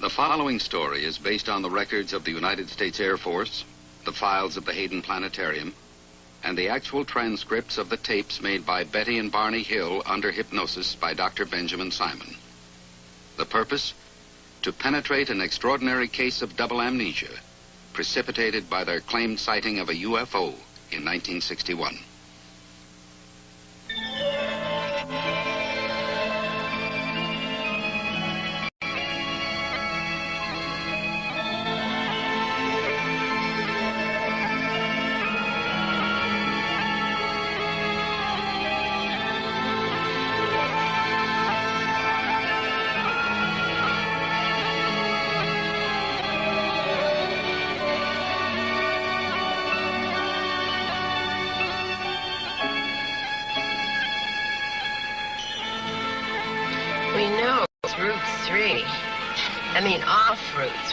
The following story is based on the records of the United States Air Force, the files of the Hayden Planetarium, and the actual transcripts of the tapes made by Betty and Barney Hill under hypnosis by Dr. Benjamin Simon. The purpose? To penetrate an extraordinary case of double amnesia precipitated by their claimed sighting of a UFO in 1961.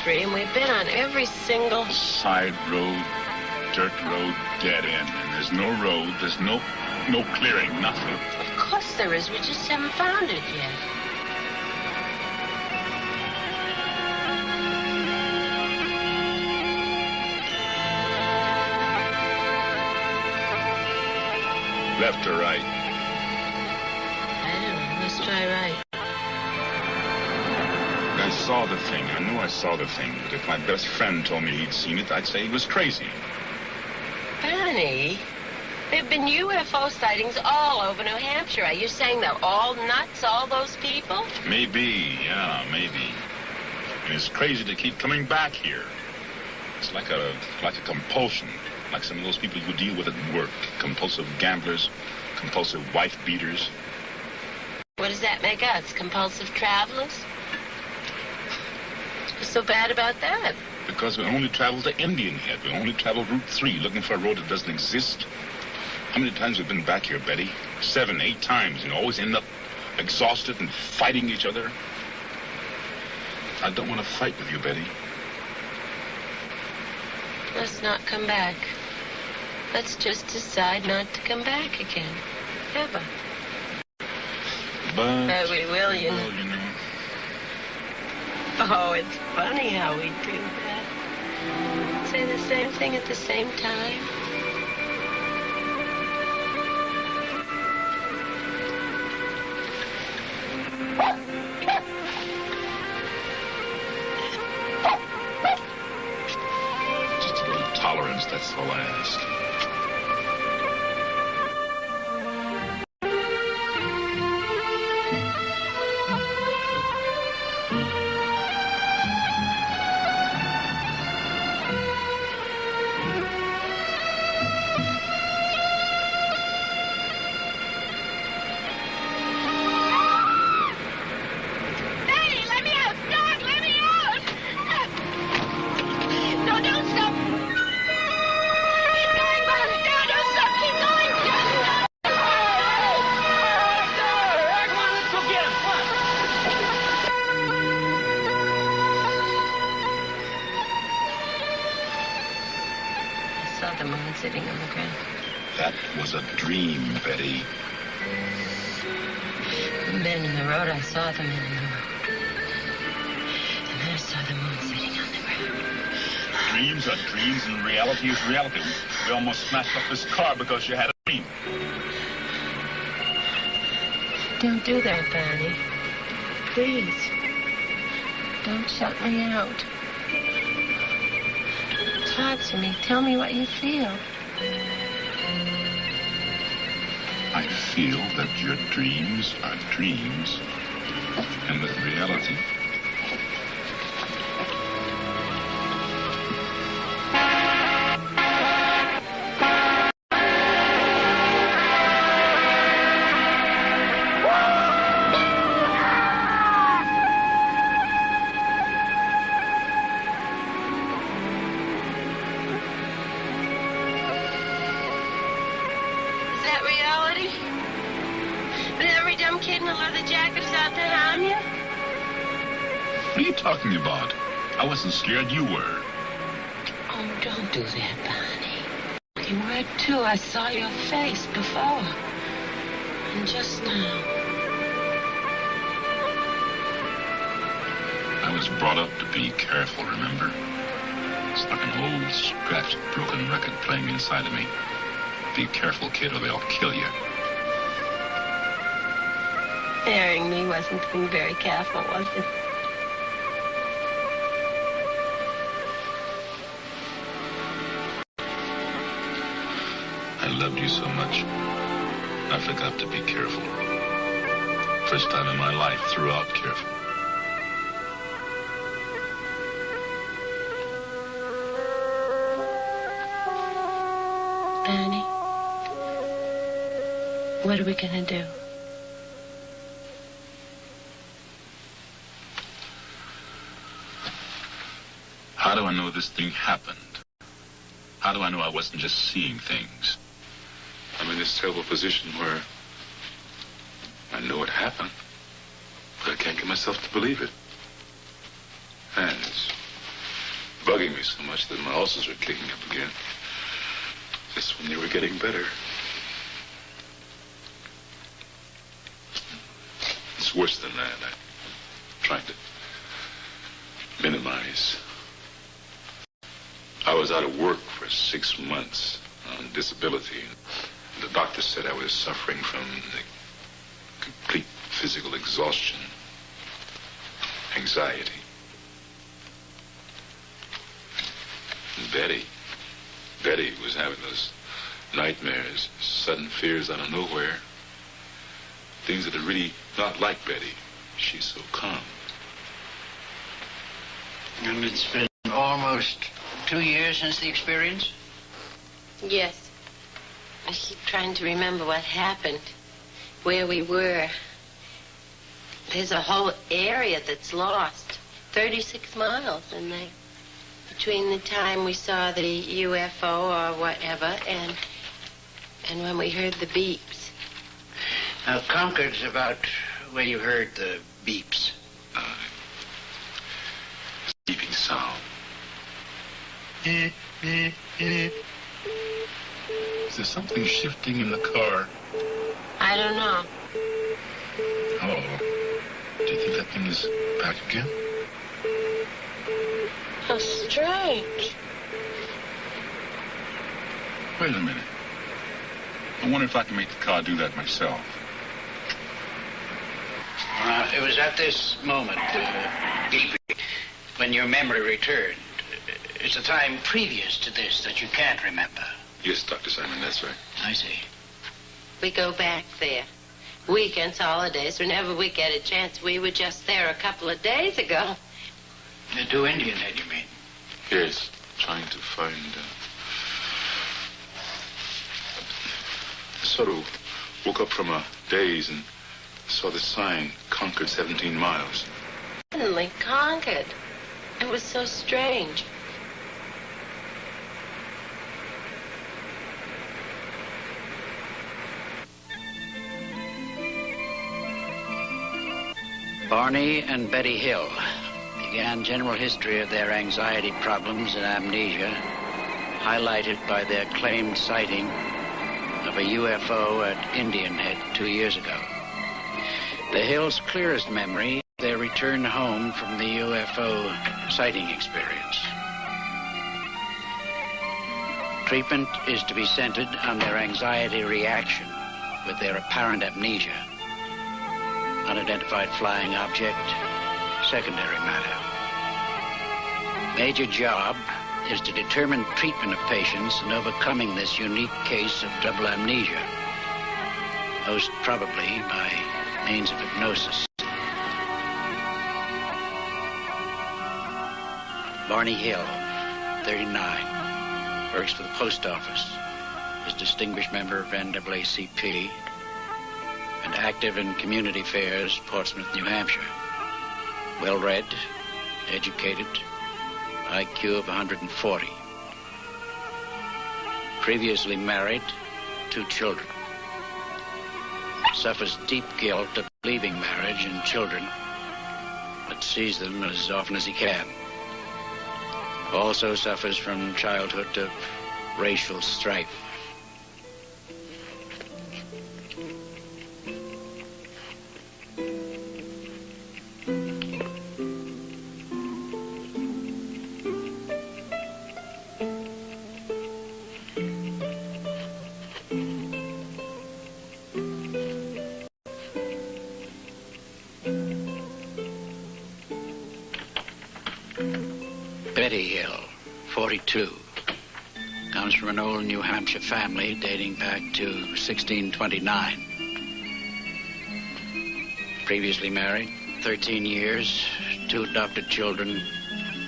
And we've been on every single side road, dirt road, dead end. And there's no road, there's no clearing, nothing. Of course there is. We just haven't found it yet. Left or right? I don't know. Let's try right. I saw the thing. I knew I saw the thing. But if my best friend told me he'd seen it, I'd say he was crazy. Benny, there have been UFO sightings all over New Hampshire. Are you saying they're all nuts, all those people? Maybe, yeah, maybe. And it's crazy to keep coming back here. It's like a compulsion, like some of those people you deal with at work. Compulsive gamblers, compulsive wife beaters. What does that make us, compulsive travelers? What's so bad about that? Because we only travel to Indian Head. We only travel Route 3, looking for a road that doesn't exist. How many times have we been back here, Betty? 7, 8 times, and always end up exhausted and fighting each other. I don't want to fight with you, Betty. Let's not come back. Let's just decide not to come back again. Ever. But we will, you know. Well, you know. Oh, it's funny how we do that. Say the same thing at the same time. Just a little tolerance, that's all I ask. That was a dream, Betty. Men in the road, I saw them in the road. And then I saw the moon sitting on the ground. Dreams are dreams and reality is reality. We almost smashed up this car because you had a dream. Don't do that, Barney. Please. Don't shut me out. Talk to me. Tell me what you feel. I feel that your dreams are dreams, and that reality talking about? I wasn't scared, you were. Oh, don't do that, Barney. You were too. I saw your face before. And just now. I I was brought up to be careful, remember? It's like an old, scratched, broken record playing inside of me. Be careful, kid, or they'll kill you. Marrying me wasn't being very careful, was it? I loved you so much, I forgot to be careful. First time in my life, throughout careful. Annie, what are we gonna do? How do I know this thing happened? How do I know I wasn't just seeing things? I'm in this terrible position where I know it happened, but I can't get myself to believe it. And it's bugging me so much that my ulcers are kicking up again. Just when they were getting better. It's worse than that. I'm trying to minimize. I was out of work for 6 months on disability. The doctor said I was suffering from the complete physical exhaustion, anxiety. And Betty was having those nightmares, sudden fears out of nowhere. Things that are really not like Betty. She's so calm. And it's been almost 2 years since the experience? Yes. I keep trying to remember what happened, where we were. There's a whole area that's lost, 36 miles in there, between the time we saw the UFO or whatever and when we heard the beeps. Now, Concord's about where you heard the beeps. Beeping sound. Is there something shifting in the car? I don't know. Oh, do you think that thing is back again? How strange. Wait a minute. I wonder if I can make the car do that myself. It was at this moment, beeping, when your memory returned. It's a time previous to this that you can't remember. Yes, Dr. Simon, that's right. I see. We go back there. Weekends, holidays, whenever we get a chance. We were just there a couple of days ago. The 2 Indian Head, you mean? Yes, trying to find... I sort of woke up from a daze and saw the sign, Concord 17 miles. Suddenly Concord. It was so strange. Barney and Betty Hill began general history of their anxiety problems and amnesia, highlighted by their claimed sighting of a UFO at Indian Head 2 years ago. The Hills' clearest memory, their return home from the UFO sighting experience. Treatment is to be centered on their anxiety reaction with their apparent amnesia. Unidentified flying object, secondary matter. Major job is to determine treatment of patients in overcoming this unique case of double amnesia, most probably by means of hypnosis. Barney Hill, 39, works for the post office, is distinguished member of NAACP, and active in community affairs, Portsmouth, New Hampshire. Well-read, educated, IQ of 140. Previously married, 2 children. Suffers deep guilt of leaving marriage and children, but sees them as often as he can. Also suffers from childhood of racial strife. Betty Hill, 42. Comes from an old New Hampshire family dating back to 1629. Previously married, 13 years, 2 adopted children,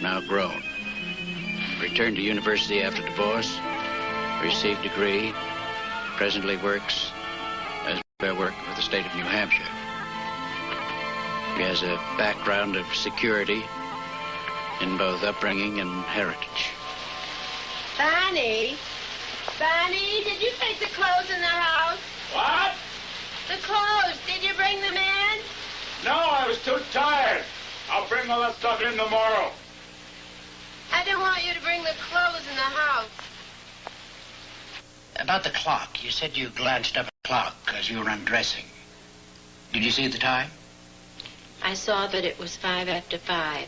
now grown. Returned to university after divorce, received degree, presently works as a worker for the state of New Hampshire. He has a background of security in both upbringing and heritage. Bonnie? Bonnie, did you take the clothes in the house? What? The clothes, did you bring them in? No, I was too tired. I'll bring all that stuff in tomorrow. I don't want you to bring the clothes in the house. About the clock, you said you glanced up at the clock as you were undressing. Did you see the time? I saw that it was 5 after 5.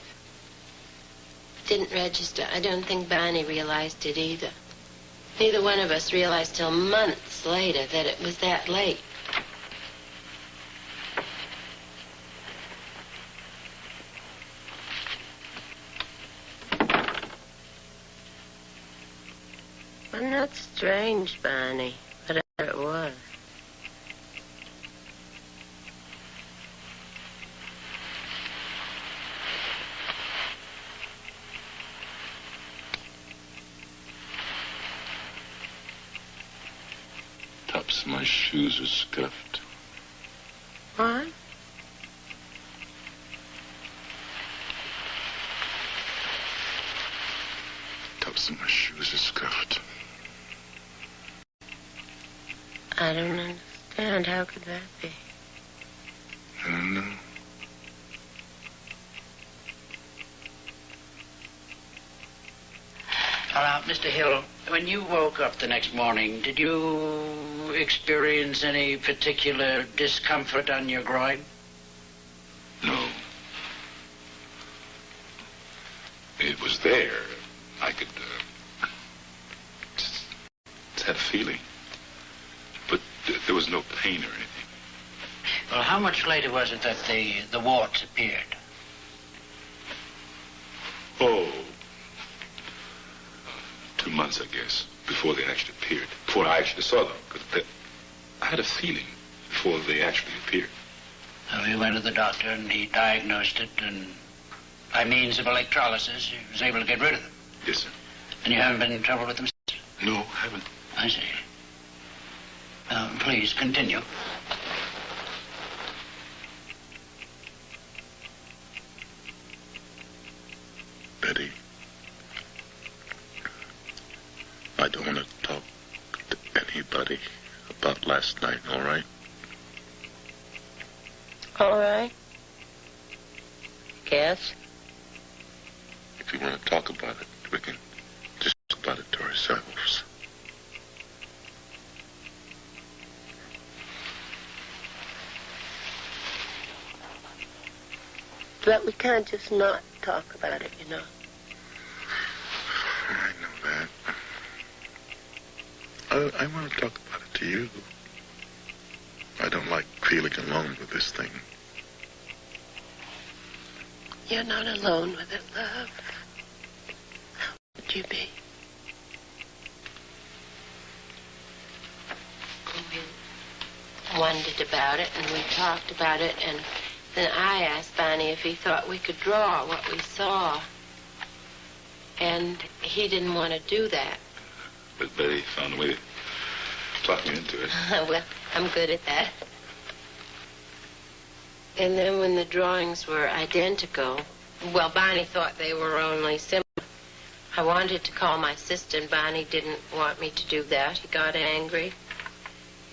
Didn't register. I don't think Bonnie realized it either. Neither one of us realized till months later that it was that late. Wasn't that strange, Bonnie? Whatever it was. Tops of my shoes are scuffed. What? Tops of my shoes are scuffed. I don't understand. How could that be? I don't know. Now, Mr. Hill, when you woke up the next morning, did you experience any particular discomfort on your groin? No. It was there. I could, just had a feeling. But there was no pain or anything. Well, how much later was it that the warts appeared? Oh, 2 months, I guess, before they actually appeared. Before I actually saw them. Because I had a feeling before they actually appeared. So he went to the doctor and he diagnosed it, and by means of electrolysis, he was able to get rid of them. Yes, sir. And you haven't been in trouble with them since? No, I haven't. I see. Please, continue. Betty, I don't want to talk to anybody about last night, all right? All right. Guess. If you want to talk about it, we can just talk about it to ourselves. But we can't just not talk about it, you know. I know that. I want to talk about it to you. I don't like feeling alone with this thing. You're not alone with it, love. How would you be? We wondered about it, and we talked about it, and then I asked Bonnie if he thought we could draw what we saw. And he didn't want to do that. But Betty found a way to talk me into it. Well, I'm good at that. And then when the drawings were identical, well, Bonnie thought they were only similar. I wanted to call my sister, and Bonnie didn't want me to do that. He got angry.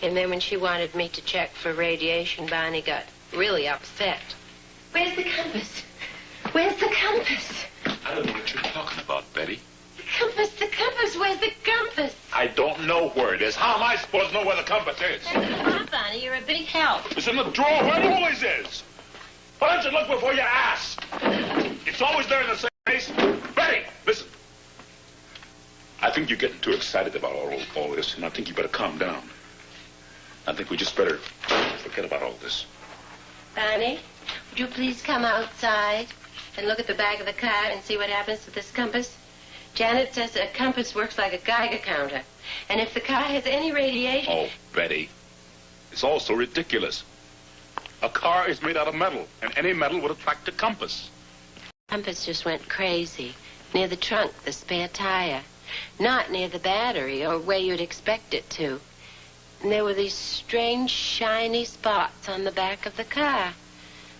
And then when she wanted me to check for radiation, Bonnie got really upset. Where's the compass? Where's the compass? I don't know what you're talking about, Betty. The compass, where's the compass? I don't know where it is. How am I supposed to know where the compass is? Come on, Bonnie, you're a big help. It's in the drawer where it always is. Why don't you look before you ask? It's always there in the same place. Betty, listen. I think you're getting too excited about all this, and I think you better calm down. I think we just better forget about all this. Bonnie, would you please come outside? and look at the back of the car and see what happens to this compass? Janet says a compass works like a Geiger counter. And if the car has any radiation... Oh, Betty, it's all so ridiculous. A car is made out of metal, and any metal would attract a compass. Compass just went crazy. Near the trunk, the spare tire. Not near the battery, or where you'd expect it to. And there were these strange, shiny spots on the back of the car.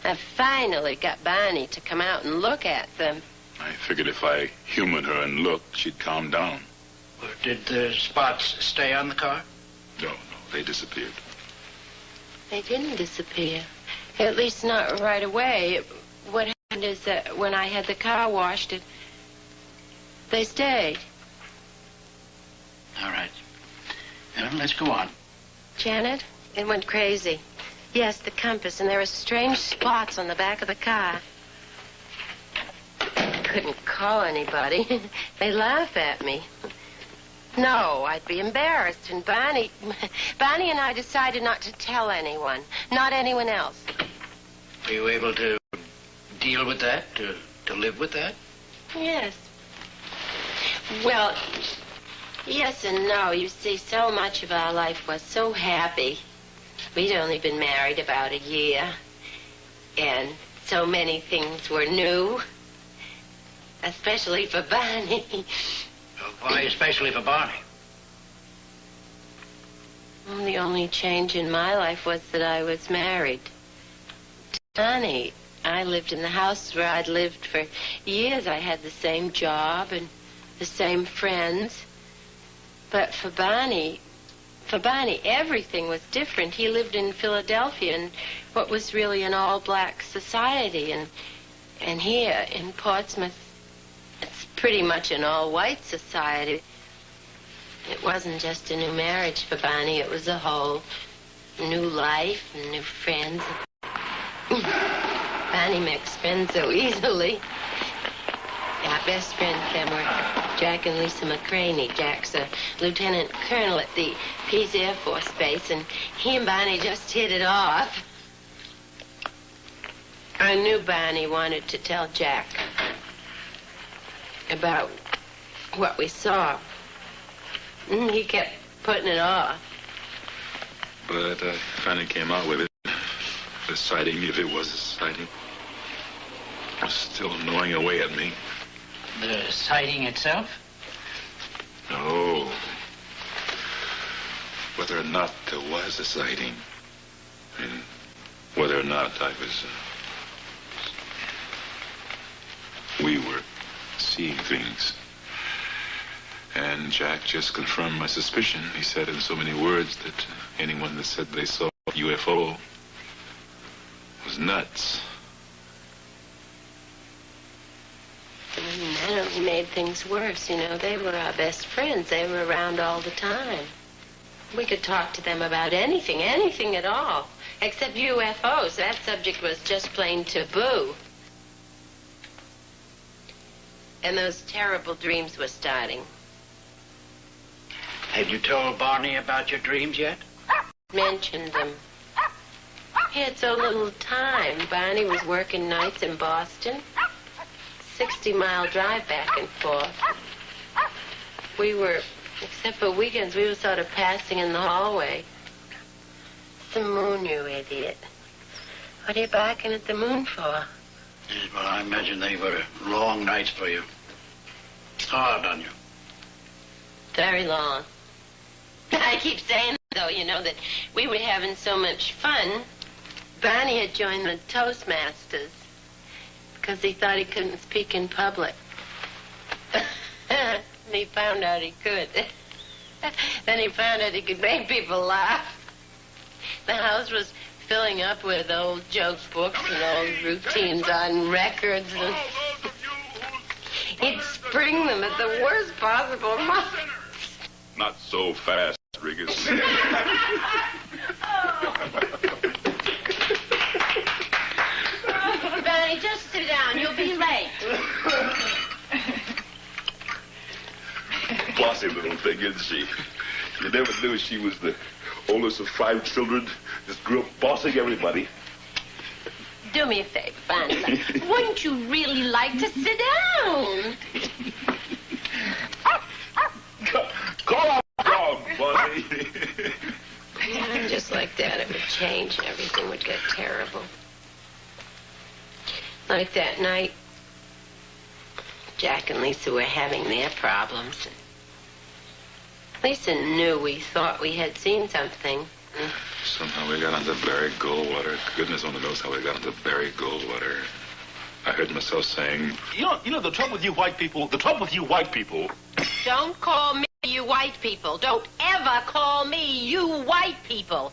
I finally got Barney to come out and look at them. I figured if I humored her and looked, she'd calm down. Well, did the spots stay on the car? No, they disappeared. They didn't disappear. At least not right away. What happened is that when I had the car washed, they stayed. All right. Now, let's go on. Janet, it went crazy. Yes, the compass, and there were strange spots on the back of the car. Couldn't call anybody. They laugh at me. No, I'd be embarrassed. And Barney and I decided not to tell anyone. Not anyone else. Were you able to deal with that? To live with that? Yes. Well, yes and no. You see, so much of our life was so happy. We'd only been married about a year. And so many things were new. Especially for Barney. Why especially for Barney? Well, the only change in my life was that I was married to Barney. I lived in the house where I'd lived for years. I had the same job and the same friends. But for Barney, everything was different. He lived in Philadelphia in what was really an all-black society. And here in Portsmouth, it's pretty much an all-white society. It wasn't just a new marriage for Barney. It was a whole new life and new friends. Barney makes friends so easily. Our best friends then were Jack and Lisa McCraney. Jack's a lieutenant colonel at the Pease Air Force Base, and he and Barney just hit it off. I knew Barney wanted to tell Jack about what we saw. He kept putting it off. But I finally came out with it. The sighting, if it was a sighting, was still gnawing away at me. The sighting itself? No. Whether or not there was a sighting, and whether or not I was... we were seeing things. And Jack just confirmed my suspicion. He said in so many words that anyone that said they saw a UFO was nuts. And that only made things worse, you know. They were our best friends. They were around all the time. We could talk to them about anything at all, except UFOs. That subject was just plain taboo. And those terrible dreams were starting. Had you told Barney about your dreams yet? Mentioned them. He had so little time. Barney was working nights in Boston. 60-mile drive back and forth. We were, except for weekends, we were sort of passing in the hallway. The moon, you idiot. What are you barking at the moon for? Yes, well, I imagine they were long nights for you. Hard on you. Very long. I keep saying, though, you know, that we were having so much fun. Barney had joined the Toastmasters because he thought he couldn't speak in public. And he found out he could. Then he found out he could make people laugh. The house was filling up with old joke books and old routines on records. And he'd spring them at the worst possible moment. Not so fast, Riggins. Barney, just sit down. You'll be late. Bossy little thing, isn't she? You never knew she was the oldest of 5 children. Just grew up bossing everybody. Do me a favor, Barney. Wouldn't you really like to sit down? Call out dog, buddy. Yeah, just like that, it would change. Everything would get terrible. Like that night, Jack and Lisa were having their problems. Lisa knew we thought we had seen something. Somehow we got onto buried Goldwater. Goodness only knows how we got onto buried Goldwater. I heard myself saying, You know, the trouble with you white people, Don't call me you white people. Don't ever call me you white people.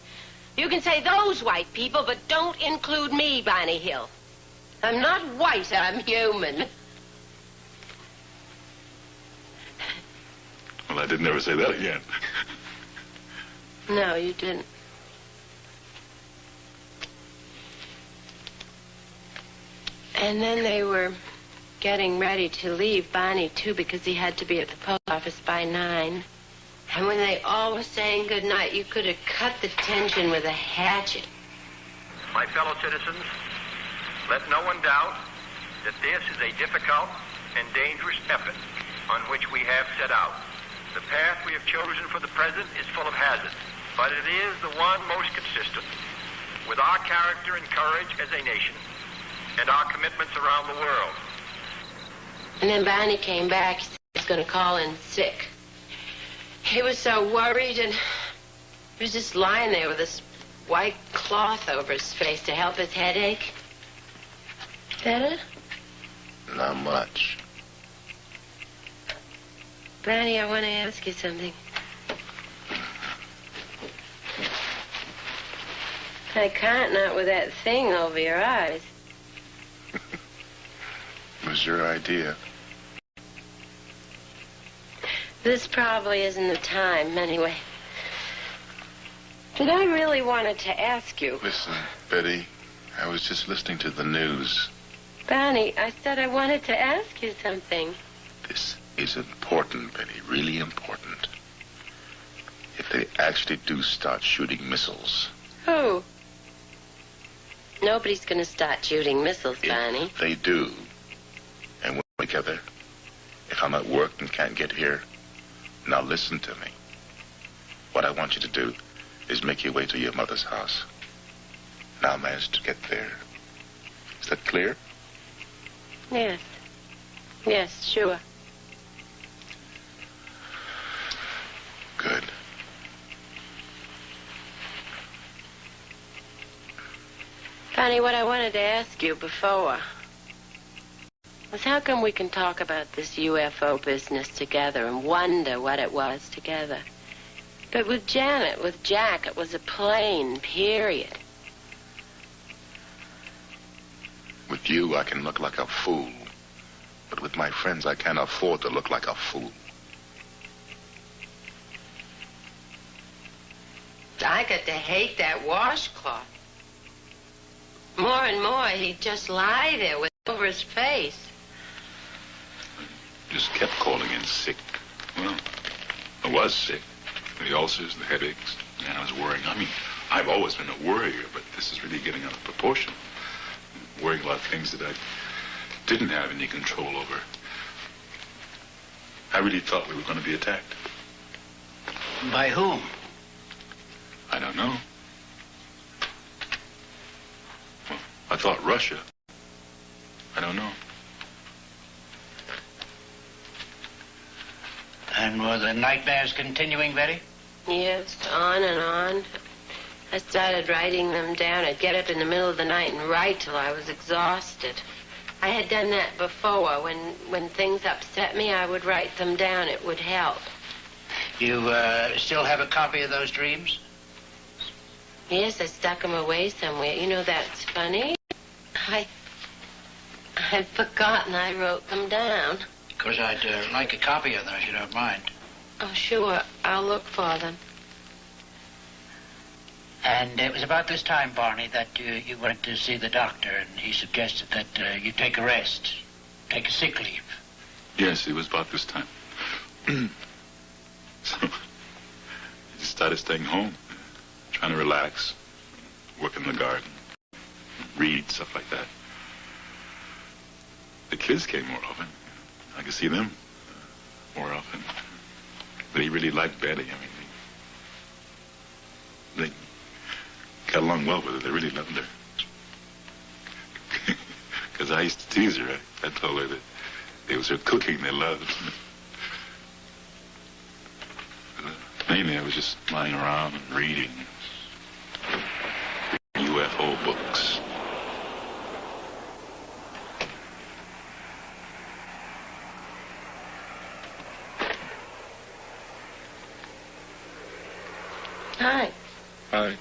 You can say those white people, but don't include me, Barney Hill. I'm not white, I'm human. well, I didn't ever say that again. No, you didn't. And then they were getting ready to leave, Barney, too, because he had to be at the post office by 9. And when they all were saying goodnight, you could have cut the tension with a hatchet. My fellow citizens, let no one doubt that this is a difficult and dangerous effort on which we have set out. The path we have chosen for the present is full of hazards, but it is the one most consistent with our character and courage as a nation and our commitments around the world. And then Barney came back. He said he was going to call in sick. He was so worried, and he was just lying there with this white cloth over his face to help his headache. Better? Not much. Barney, I want to ask you something. I can't, not with that thing over your eyes. It was your idea. This probably isn't the time, anyway. But I really wanted to ask you. Listen, Betty, I was just listening to the news. Barney, I said I wanted to ask you something. This is important, Betty, really important. If they actually do start shooting missiles. Who? Nobody's going to start shooting missiles, Barney. If they do, and we're together, if I'm at work and can't get here, now listen to me. What I want you to do is make your way to your mother's house. Now manage to get there. Is that clear? Yes. Yes, sure. Good. Barney, what I wanted to ask you before was how come we can talk about this UFO business together and wonder what it was together? But with Janet, with Jack, it was a plane, period. With you, I can look like a fool. But with my friends, I can't afford to look like a fool. I got to hate that washcloth. More and more, he'd just lie there with it over his face. Just kept calling in sick. Well, I was sick. The ulcers, the headaches, and I was worrying. I mean, I've always been a worrier, but this is really getting out of proportion. Worrying about things that I didn't have any control over. I really thought we were going to be attacked. By whom? I don't know. Well, I thought Russia. I don't know. And were the nightmares continuing, Betty? Yes, on and on. I started writing them down. I'd get up in the middle of the night and write till I was exhausted. I had done that before. When things upset me, I would write them down. It would help. You still have a copy of those dreams? Yes, I stuck them away somewhere. You know, that's funny. I'd forgotten I wrote them down. Of course, I'd like a copy of them, if you don't mind. Oh, sure. I'll look for them. And it was about this time, Barney, that you went to see the doctor, and he suggested that you take a rest, take a sick leave. Yes, it was about this time. So, I just started staying home, trying to relax, work in the garden. read, stuff like that. The kids came more often. I could see them more often. They really liked Betty. I mean, they got along well with her. They really loved her. Because I used to tease her. I told her that it was her cooking they loved. Mainly I was just lying around and reading UFO books. Hi. Hi.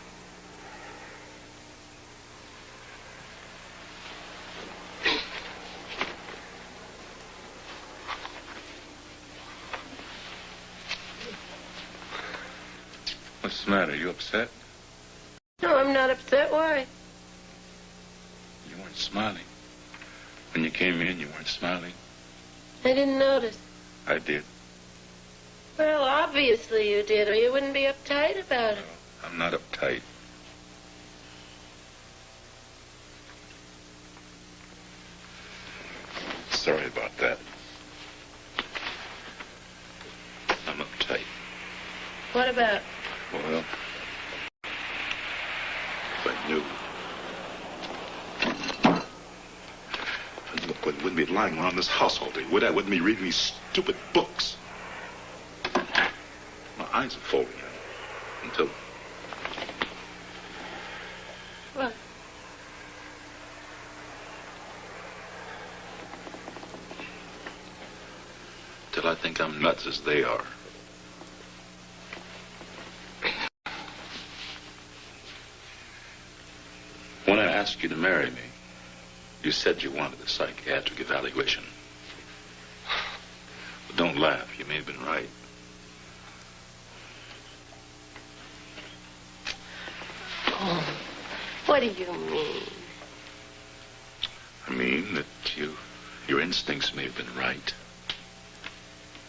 What's the matter? You upset? No, I'm not upset. Why? You weren't smiling. When you came in, you weren't smiling. I didn't notice. I did. Well, obviously you did, or you wouldn't be uptight about it. No, I'm not uptight. Sorry about that. I'm uptight. What about? Well, if I knew. I wouldn't be lying around this house all day, would I? Wouldn't be reading these stupid books. My eyes are folding until... What? Till I think I'm nuts as they are. When I asked you to marry me, you said you wanted a psychiatric evaluation. But don't laugh, you may have been right. Oh, what do you mean? I mean that your instincts may have been right.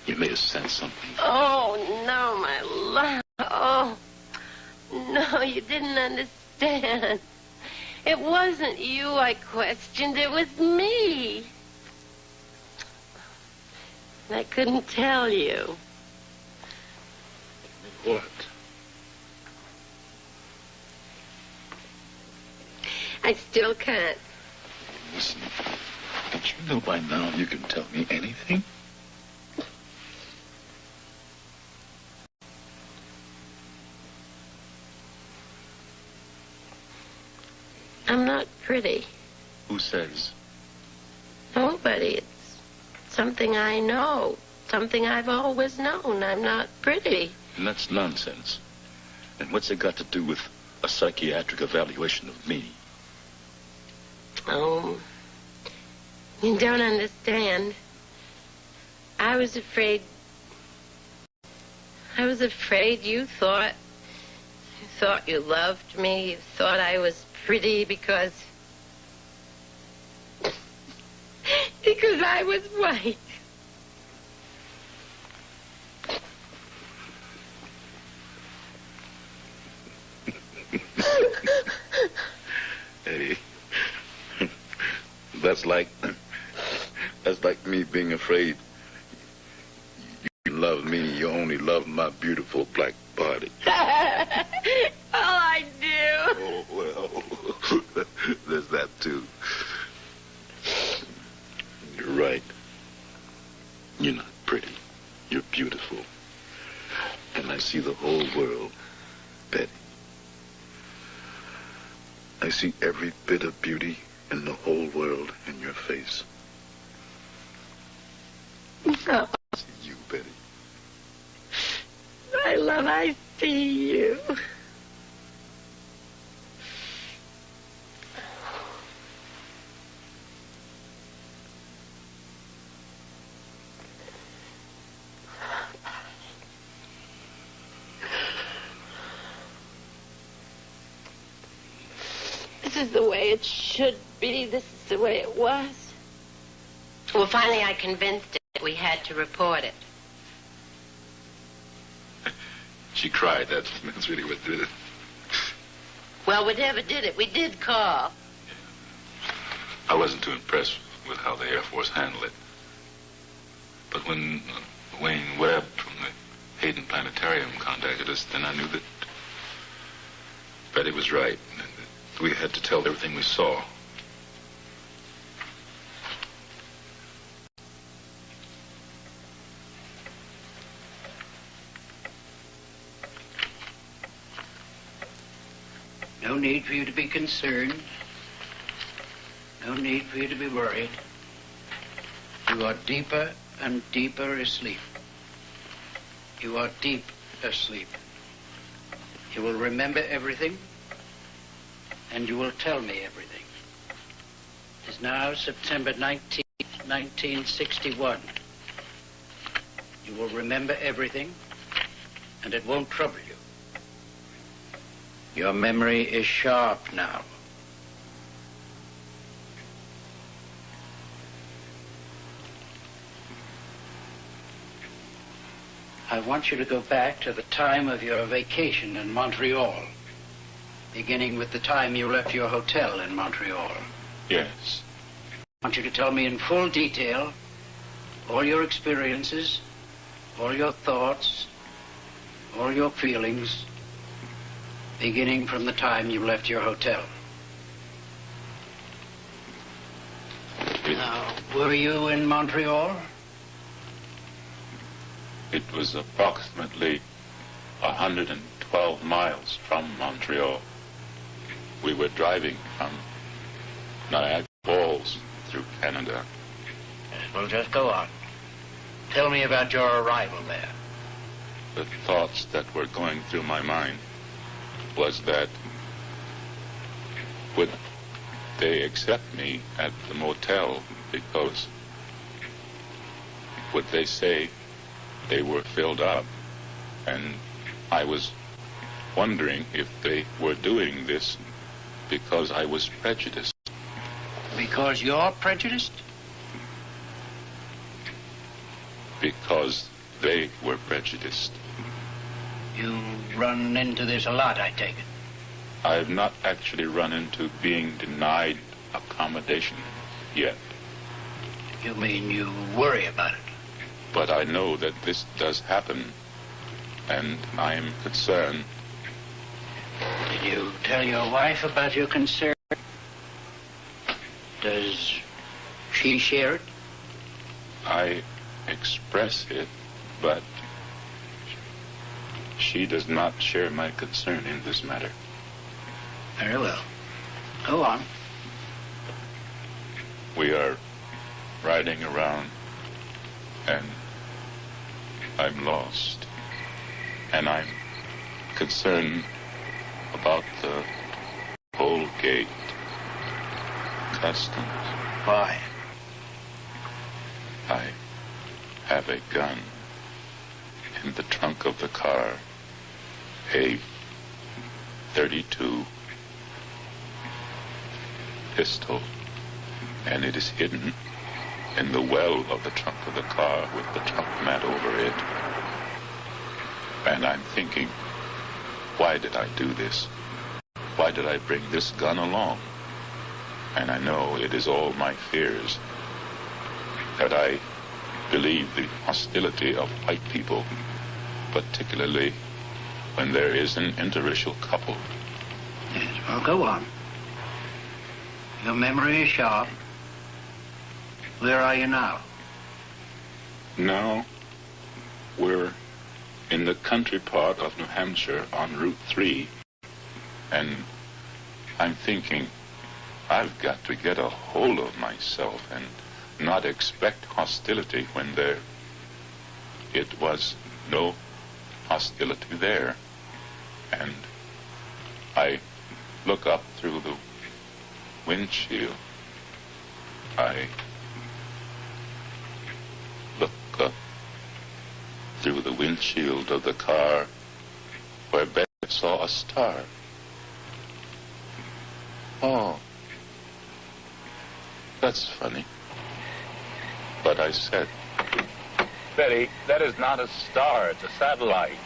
You may have sensed something. Oh, no, my love. Oh, no, you didn't understand. It wasn't you I questioned. It was me. And I couldn't tell you. What? I still can't. Listen, don't you know by now you can tell me anything? I'm not pretty. Who says? Nobody. It's something I know. Something I've always known. I'm not pretty. And that's nonsense. And what's it got to do with a psychiatric evaluation of me? Oh, you don't understand. I was afraid you thought you loved me. You thought I was pretty because I was white. Eddie, that's like me being afraid you love me. You only love my beautiful black body. I do. Oh, well, there's that, too. You're right. You're not pretty. You're beautiful. And I see the whole world, Betty. I see every bit of beauty in the whole world in your face. No. I see you, Betty. I see you. This is the way it should be. This is the way it was. Well, finally I convinced it that we had to report it. She cried. That's really what did it. Well, whatever did it, we did call. I wasn't too impressed with how the Air Force handled it. But when Wayne Webb from the Hayden Planetarium contacted us, then I knew that Betty was right. We had to tell everything we saw. No need for you to be concerned. No need for you to be worried. You are deeper and deeper asleep. You are deep asleep. You will remember everything, and you will tell me everything. It is now September 19th, 1961. You will remember everything, and it won't trouble you. Your memory is sharp now. I want you to go back to the time of your vacation in Montreal, beginning with the time you left your hotel in Montreal. Yes. I want you to tell me in full detail all your experiences, all your thoughts, all your feelings, beginning from the time you left your hotel. Now, were you in Montreal? It was approximately 112 miles from Montreal. We were driving from Niagara Falls through Canada. Well, just go on. Tell me about your arrival there. The thoughts that were going through my mind was that would they accept me at the motel, because would they say they were filled up? And I was wondering if they were doing this because I was prejudiced. Because you're prejudiced? Because they were prejudiced. You run into this a lot, I take it. I have not actually run into being denied accommodation yet. You mean you worry about it? But I know that this does happen, and I am concerned. Did you tell your wife about your concern? Does she share it? I express it, but she does not share my concern in this matter. Very well. Go on. We are riding around, and I'm lost. And I'm concerned about the toll gate, customs. Why? I have a gun in the trunk of the car, a .32 pistol, and it is hidden in the well of the trunk of the car with the trunk mat over it. And I'm thinking, why did I do this? Why did I bring this gun along? And I know it is all my fears, that I believe the hostility of white people, particularly when there is an interracial couple. Yes, well, go on. Your memory is sharp. Where are you now? Now, we're in the country part of New Hampshire on Route 3, and I'm thinking, I've got to get a hold of myself and not expect hostility when it was no hostility there. And I look up through the windshield. I look up through the windshield of the car where Beth saw a star. Oh, that's funny. But I said, Betty, that is not a star. It's a satellite.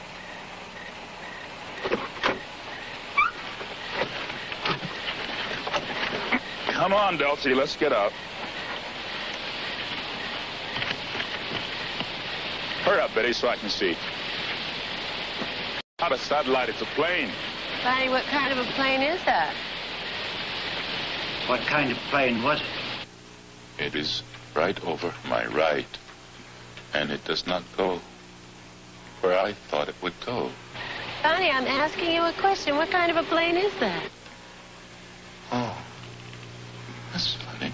Come on, Dulcie, let's get out. Hurry up, Betty, so I can see. Not a satellite, it's a plane. Bonnie, what kind of a plane is that? What kind of plane was it? It is right over my right, and it does not go where I thought it would go. Bonnie, I'm asking you a question. What kind of a plane is that? Oh, that's funny.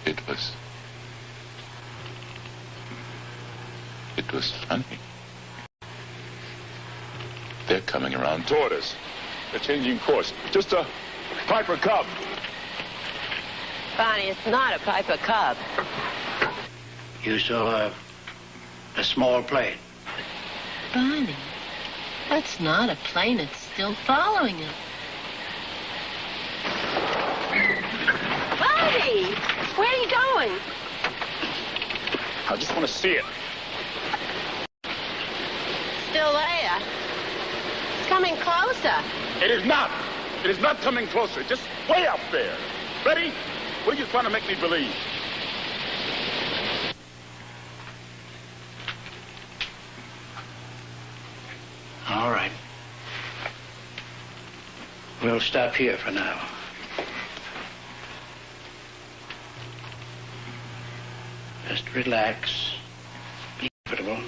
It was funny. They're coming around Toward us. They're changing course. Just a Piper Cub. Bonnie, it's not a Piper Cub. You saw a small plane. Bonnie, that's not a plane. It's still following us. Bonnie, where are you going? I just want to see it. Still there. It's coming closer. It is not. It is not coming closer. Just way up there. Betty, what are you trying to make me believe? All right. We'll stop here for now. Just relax. Be comfortable.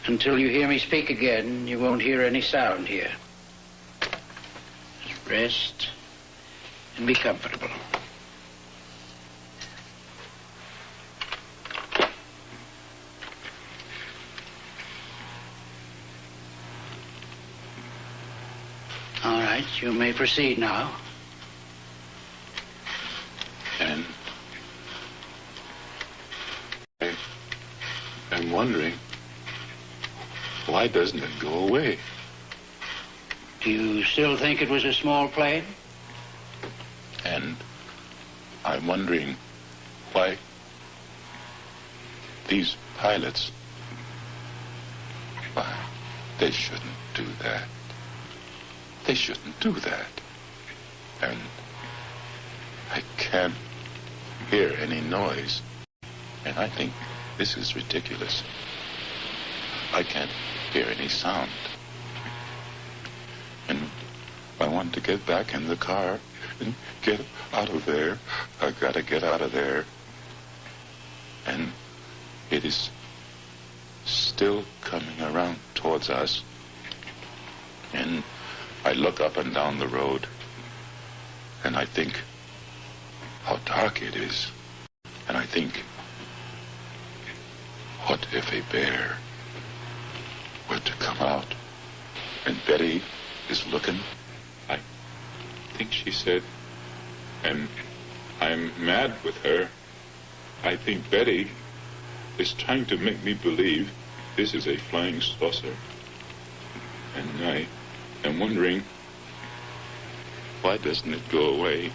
Until you hear me speak again, you won't hear any sound here. Just rest and be comfortable. All right, you may proceed now. And I'm wondering, why doesn't it go away? Do you still think it was a small plane? And I'm wondering why these pilots, why they shouldn't do that. They shouldn't do that. And I can't hear any noise. And I think this is ridiculous. I can't hear any sound. And I want to get back in the car and get out of there. I gotta get out of there. And it is still coming around towards us. And I look up and down the road, and I think how dark it is. And I think, what if a bear were to come out? And Betty is looking. I think she said, and I'm mad with her. I think Betty is trying to make me believe this is a flying saucer. And I am wondering, why doesn't it go away?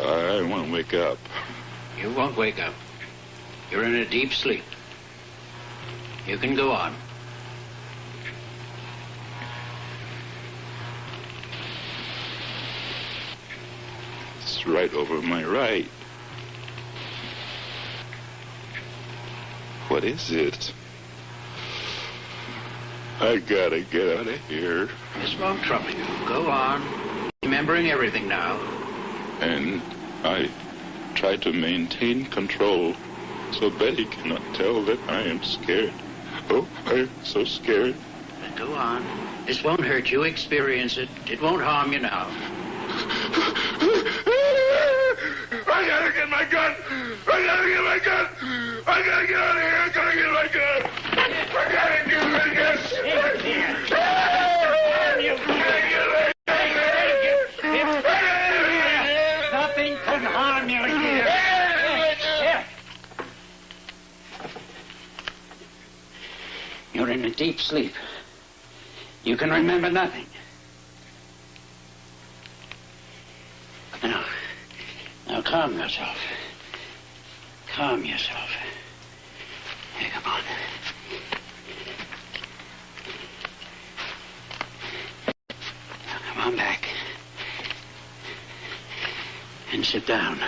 I want to wake up. You won't wake up. You're in a deep sleep. You can go on. It's right over my right. What is it? I gotta get out of here. This won't trouble you. Go on. Remembering everything now. And I try to maintain control so Betty cannot tell that I am scared. Oh, I'm so scared. Go on. This won't hurt you. Experience it. It won't harm you now. I gotta get my gun! I gotta get my gun! I gotta get out of here! I gotta get my gun! I gotta get my gun! Nothing can harm you here. You're in a deep sleep. You can remember nothing. Now calm yourself. Calm yourself. Here, come on. Come back. And sit down.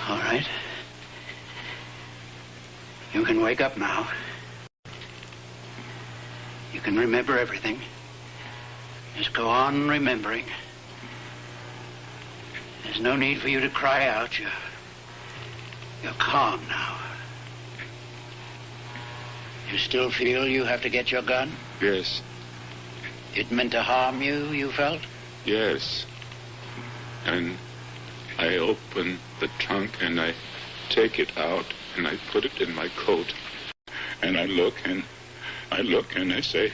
All right. You can wake up now. You can remember everything. Just go on remembering. There's no need for you to cry out. You're calm now. You still feel you have to get your gun? Yes. It meant to harm you, you felt? Yes. And I open the trunk and I take it out and I put it in my coat. And I look and I say,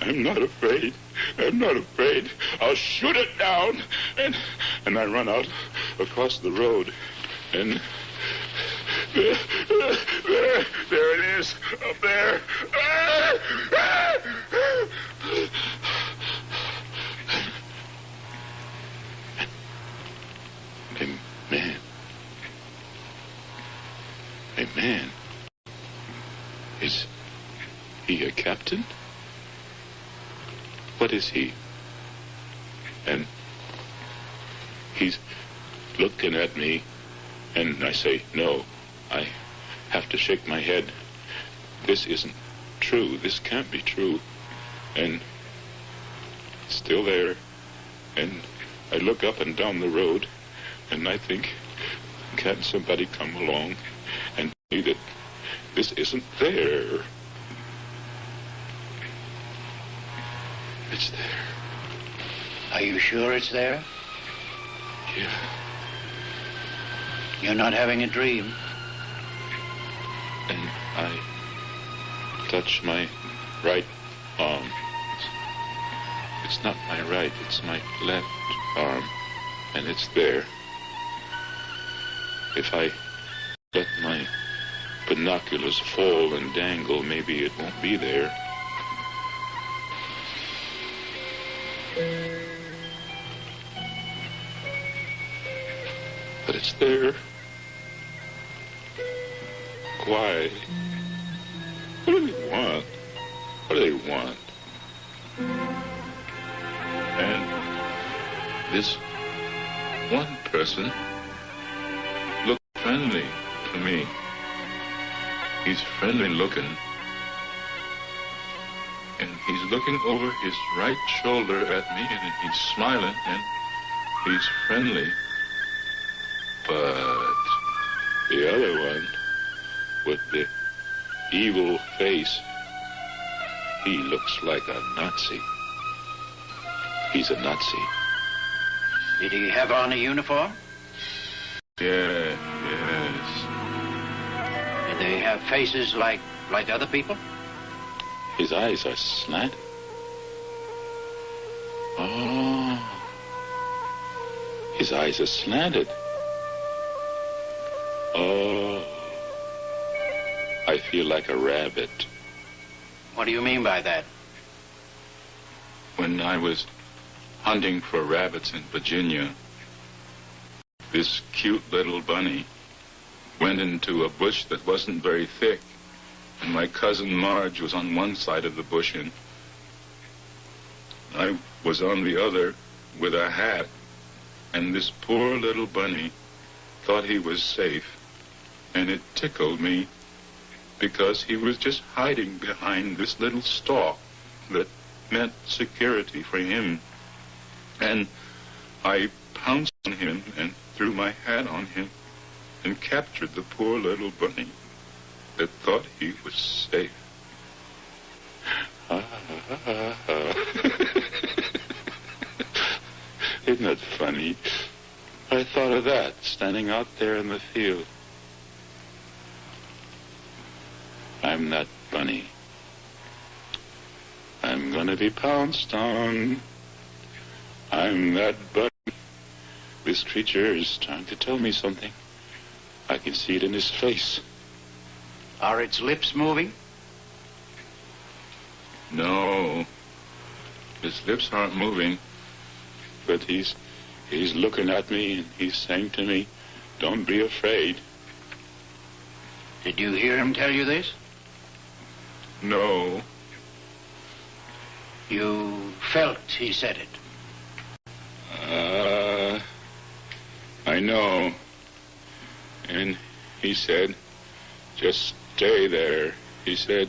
I'm not afraid. I'm not afraid. I'll shoot it down. And I run out across the road. And there it is, up there. A man. Is he a captain? What is he? And he's looking at me, and I say, no, I have to shake my head. This isn't true. This can't be true. And it's still there. And I look up and down the road, and I think, can somebody come along and see that this isn't there? It's there. Are you sure it's there? Yeah. You're not having a dream? And I touch my right arm. It's not my right, it's my left arm. And it's there. If I let my binoculars fall and dangle, maybe it won't be there. But it's there. Why? What do they want? What do they want? And this one person looked friendly to me. He's friendly looking. And he's looking over his right shoulder at me, and he's smiling, and he's friendly. But the other one, with the evil face, he looks like a Nazi. He's a Nazi. Did he have on a uniform? Yes. Did they have faces like other people? His eyes are slanted. Oh. His eyes are slanted. Oh. I feel like a rabbit. What do you mean by that? When I was hunting for rabbits in Virginia, this cute little bunny went into a bush that wasn't very thick, and my cousin Marge was on one side of the bush, and I was on the other with a hat, and this poor little bunny thought he was safe, and it tickled me because he was just hiding behind this little stalk that meant security for him. And I pounced on him and threw my hat on him and captured the poor little bunny that thought he was safe. Isn't that funny? I thought of that, standing out there in the field. I'm that bunny. I'm gonna be pounced on. I'm that bunny. This creature is trying to tell me something. I can see it in his face. Are its lips moving? No. His lips aren't moving. But he's looking at me and he's saying to me, don't be afraid. Did you hear him tell you this? No. You felt he said it? I know. And he said, just stay there, he said.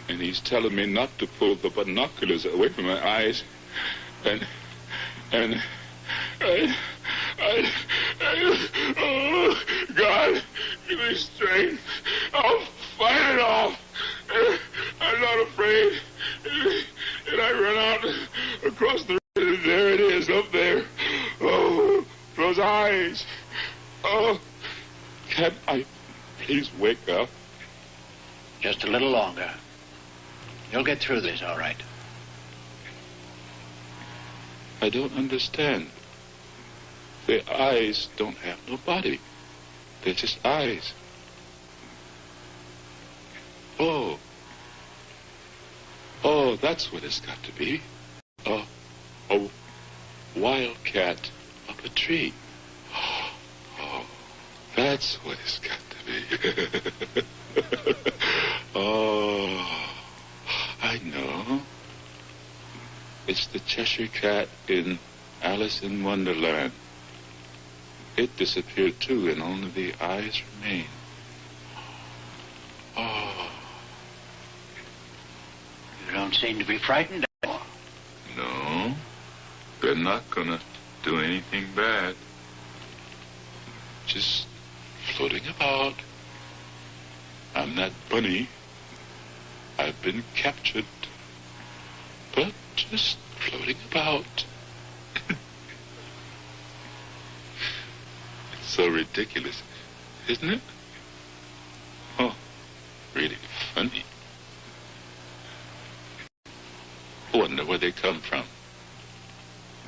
And he's telling me not to pull the binoculars away from my eyes. And oh, God, give me strength. I'll fight it off. I'm not afraid. And I run out across the road. There it is, up there. Oh, those eyes. Oh, can I please wake up? Just a little longer. You'll get through this, all right. I don't understand. The eyes don't have no body. They're just eyes. Oh. Oh, that's what it's got to be. A wildcat up a tree. Oh, that's what it's got to be. Oh, I know. It's the Cheshire Cat in Alice in Wonderland. It disappeared too, and only the eyes remain. Oh. You don't seem to be frightened anymore. No, they're not gonna do anything bad. Just floating about. I'm that bunny. I've been captured. But just floating about. It's so ridiculous, isn't it? Oh, really funny. I wonder where they come from.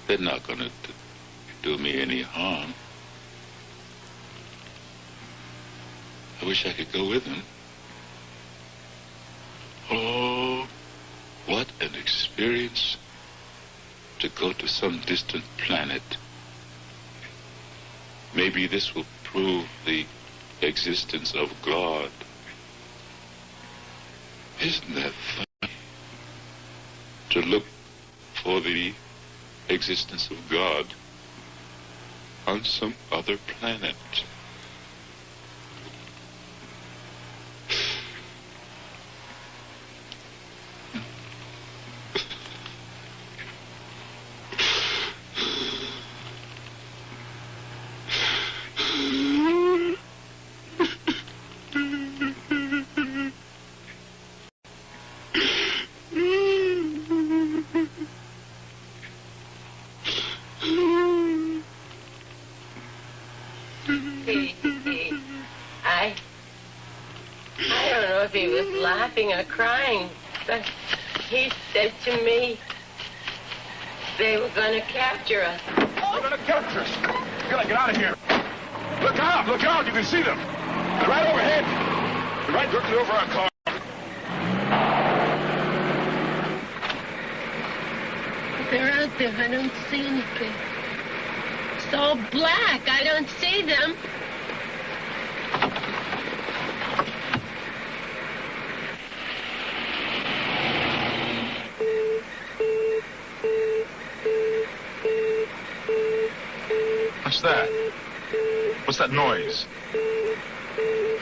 They're not going to do me any harm. I wish I could go with them. Oh, what an experience to go to some distant planet. Maybe this will prove the existence of God. Isn't that funny? To look for the existence of God on some other planet. Or crying, but he said to me they were going to capture us. They're going to capture us. We gotta get out of here. Look out, you can see them. They're right overhead. They're right directly over our car. They're out there, I don't see anything. It's all black, I don't see them. What's that? What's that noise?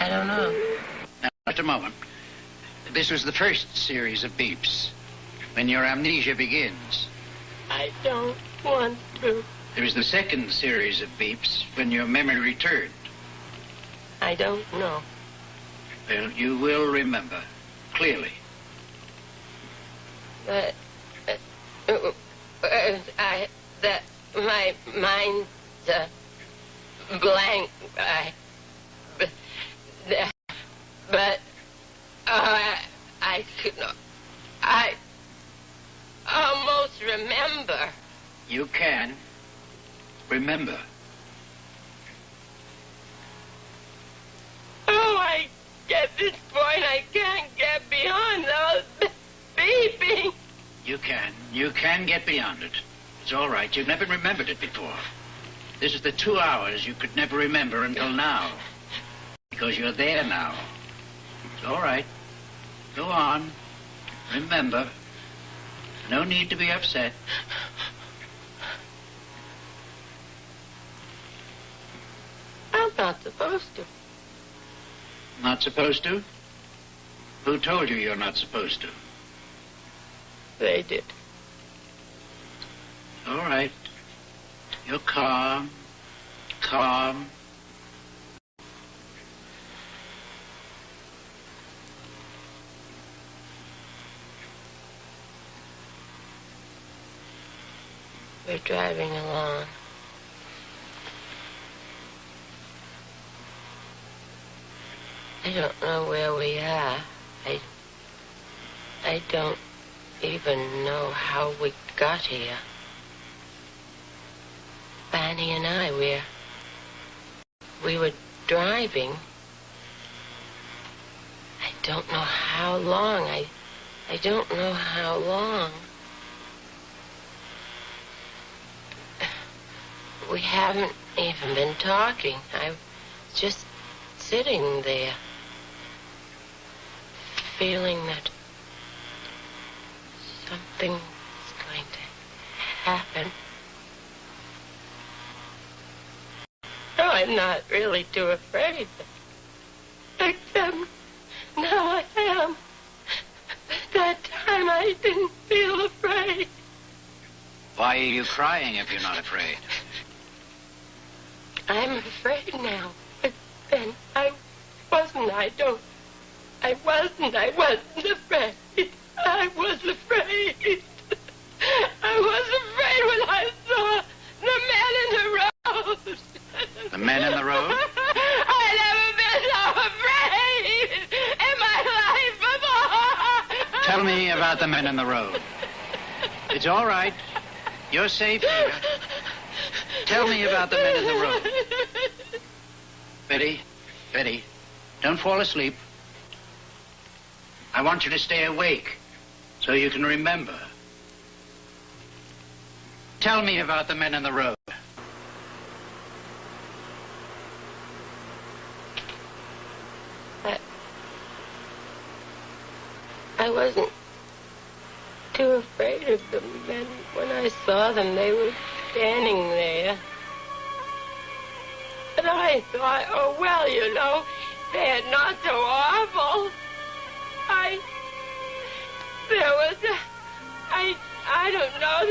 I don't know. Now, just a moment. This was the first series of beeps. When your amnesia begins. I don't want to. There is the second series of beeps when your memory returned. I don't know. Well, you will remember. Clearly. But my mind's blank. I almost remember. You can remember. Oh, I get this point. I can't get beyond those beeping. You can get beyond it. It's all right. You've never remembered it before. This is the 2 hours you could never remember until now. Because you're there now. It's all right. Go on. Remember. No need to be upset. I'm not supposed to. Not supposed to? Who told you you're not supposed to? They did. All right. You're calm. Calm. We're driving along. I don't know where we are. I don't even know how we got here. Barney and I, we were driving. I don't know how long. I don't know how long. We haven't even been talking. I was just sitting there, feeling that something's going to happen. No, I'm not really too afraid. Except now I am. At that time I didn't feel afraid. Why are you crying if you're not afraid? I'm afraid now. But then I wasn't. I wasn't afraid. I was afraid. I was afraid when I saw the men in the road. The men in the road? I've never been so afraid in my life before. Tell me about the men in the road. It's all right. You're safe here. Tell me about the men in the road. Betty, don't fall asleep. I want you to stay awake so you can remember. Tell me about the men in the road. I wasn't too afraid of the men. When I saw them, they were standing there. But I thought, oh, well, you know, they're not so awful. I don't know,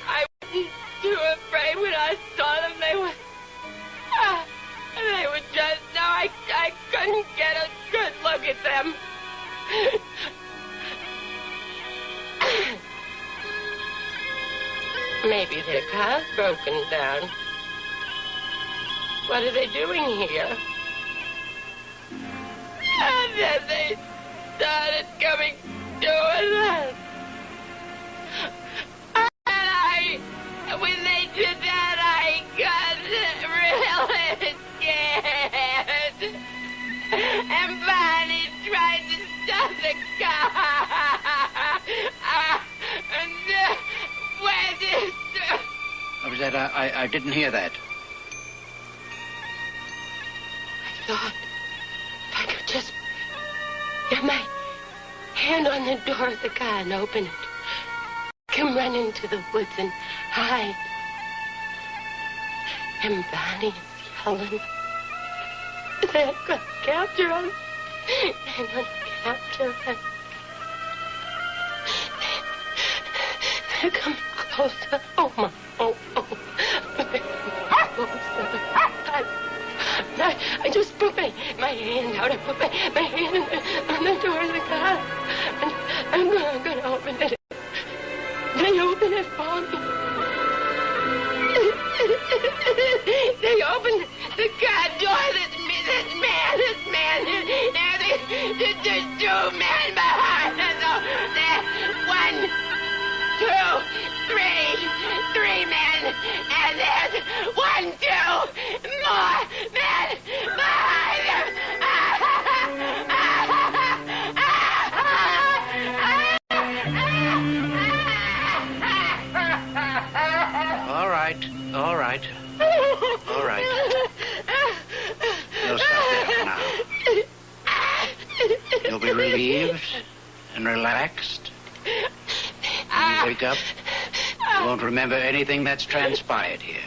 I wasn't too afraid when I saw them. They were just, no, I couldn't get a good look at them. Maybe their car's broken down. What are they doing here? And then they started coming towards us. And when they did that, I got really scared. And Barney tried to stop the car. And went into... What was that? I didn't hear that. I thought if I could just get my hand on the door of the car and open it, I can run into the woods and hide. And Barney is yelling. They're going to capture us. They're going to capture us. They're coming closer. Oh, my. Oh. They're coming closer. I just put my hand out. I put my hand on the door of the car. And I'm going to open it. They open it for me. They opened the car door. This man. There's two men behind us. There, 1, 2, 3 men, and there's 1, 2 more men behind them. All right. You'll stop there now. You'll be relieved and relaxed. When you wake up, you won't remember anything that's transpired here.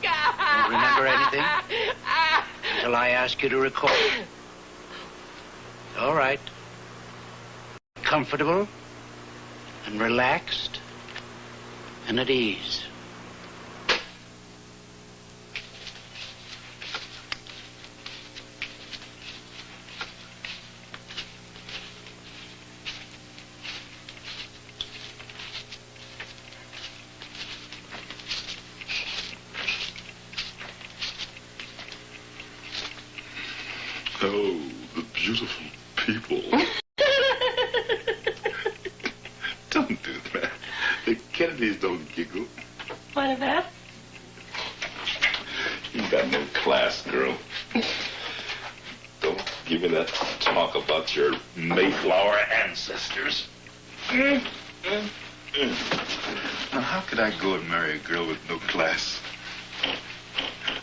You won't remember anything until I ask you to recall it. All right. Comfortable and relaxed and at ease. Oh, the beautiful people. Don't do that. The Kennedys don't giggle. What about? You got no class, girl. Don't give me that talk about your Mayflower ancestors. Now, how could I go and marry a girl with no class?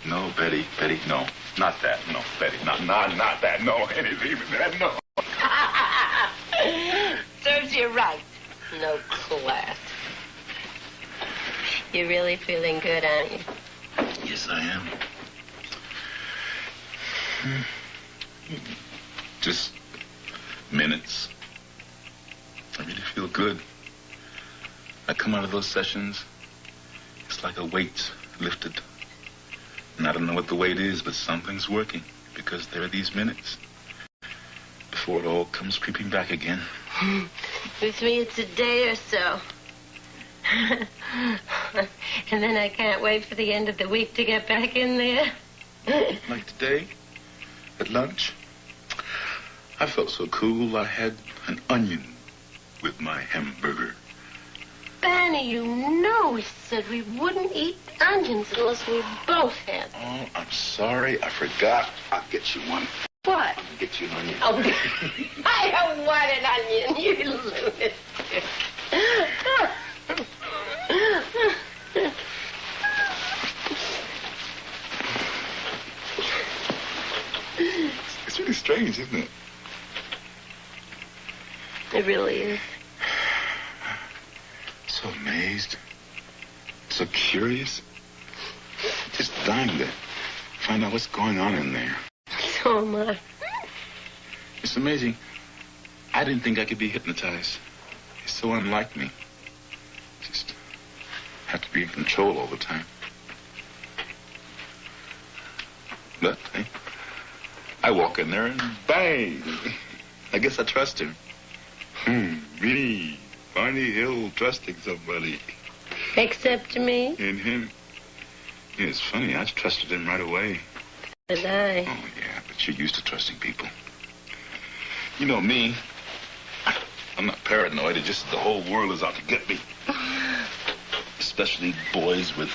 No, Betty, no. Not that, no, Betty, not that, no, anything even that, no. Serves you right. No class. You're really feeling good, aren't you? Yes, I am. Just minutes. I really feel good. I come out of those sessions, it's like a weight lifted. And I don't know what the weight is, but something's working because there are these minutes before it all comes creeping back again. With me, it's a day or so. And then I can't wait for the end of the week to get back in there. Like today, at lunch, I felt so cool I had an onion with my hamburger. Barney, you know we said we wouldn't eat onions unless we both had them. Oh, I'm sorry. I forgot. I'll get you one. What? I'll get you an onion. Oh, I don't want an onion, you lunatic. It's really strange, isn't it? It really is. So amazed. So curious. Just dying to find out what's going on in there. So am I. It's amazing. I didn't think I could be hypnotized. It's so unlike me. Just have to be in control all the time. But I walk in there and bang. I guess I trust him. Really, Barney Hill trusting somebody. Except me? And him. Yeah, it's funny. I trusted him right away. And I. Oh, yeah, but you're used to trusting people. You know me. I'm not paranoid. It's just the whole world is out to get me. Especially boys with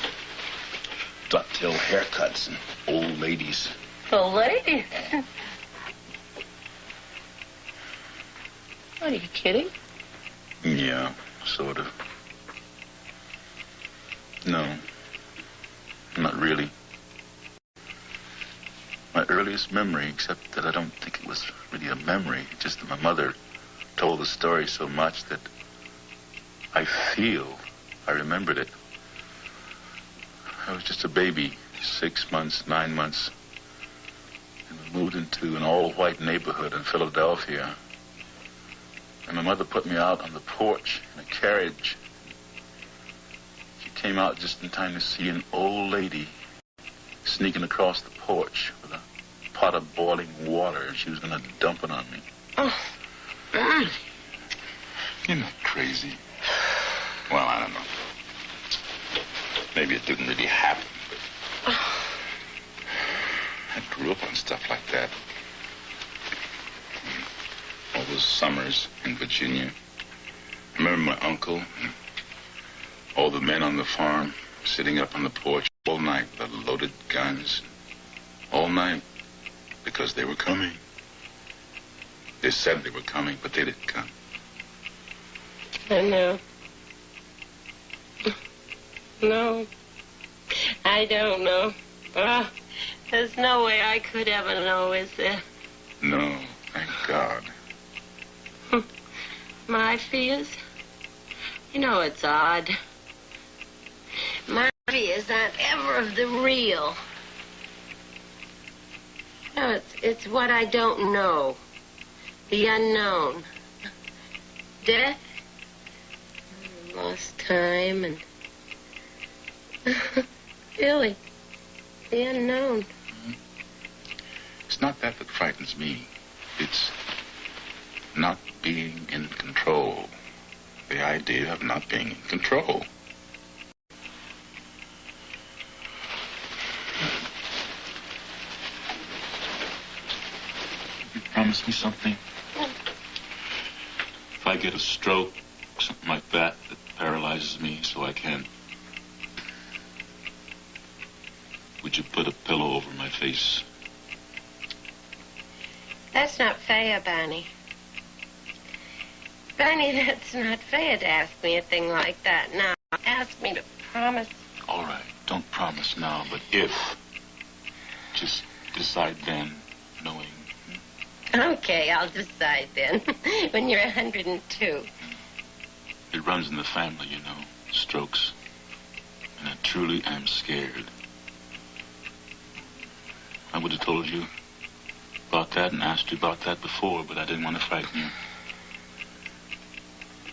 ducktail haircuts and old ladies. Old ladies? Are you kidding? Yeah, sort of. No, not really. My earliest memory, except that I don't think it was really a memory, just that my mother told the story so much that I feel I remembered it. I was just a baby, 6 months, 9 months, and we moved into an all-white neighborhood in Philadelphia. And my mother put me out on the porch in a carriage. She came out just in time to see an old lady sneaking across the porch with a pot of boiling water, and she was going to dump it on me. Oh, Barney. You're not crazy. Well, I don't know. Maybe it didn't really happen, but I grew up on stuff like that. All those summers in Virginia. I remember my uncle and all the men on the farm sitting up on the porch all night with loaded guns. All night because they were coming. They said they were coming, but they didn't come. I know. No, I don't know. There's no way I could ever know, is there? No, thank God. My fears? You know, it's odd. My fears aren't ever of the real. No, it's what I don't know. The unknown. Death. Lost time and... Really, the unknown. It's not that frightens me. It's not being in control. The idea of not being in control. You promise me something? If I get a stroke, something like that paralyzes me so I can't. Would you put a pillow over my face? That's not fair, Barney. Barney, that's not fair to ask me a thing like that now. Ask me to promise. All right, don't promise now, but if. Just decide then, knowing. Okay, I'll decide then, when you're 102. It runs in the family, you know, strokes. And I truly am scared. I would have told you about that and asked you about that before, but I didn't want to frighten you.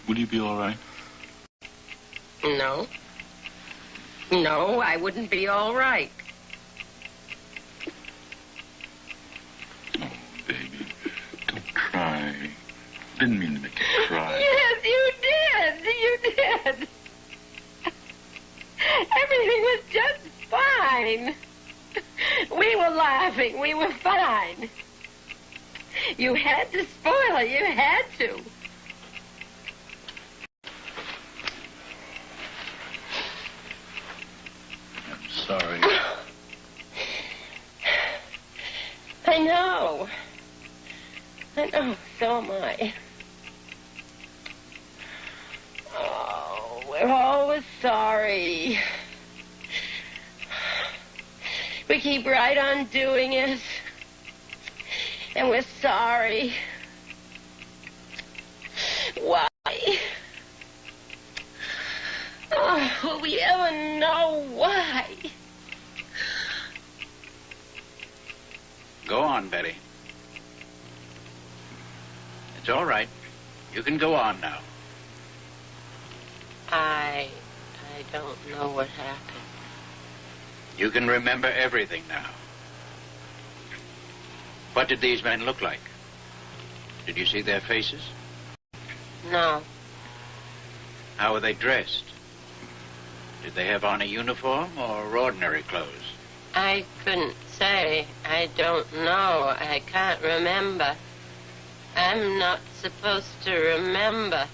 Would you be all right? No. No, I wouldn't be all right. Oh, baby, don't cry. Didn't mean to make you cry. Yes, you did. You did. Everything was just fine. We were laughing. We were fine. You had to spoil it. You had to. I'm sorry. I know. I know. So am I. Oh, we're always sorry. We keep right on doing it. And we're sorry. Why? Oh, will we ever know why? Go on, Betty. It's all right. You can go on now. I don't know what happened. You can remember everything now. What did these men look like? Did you see their faces? No. How were they dressed? Did they have on a uniform or ordinary clothes? I couldn't say. I don't know. I can't remember. I'm not supposed to remember.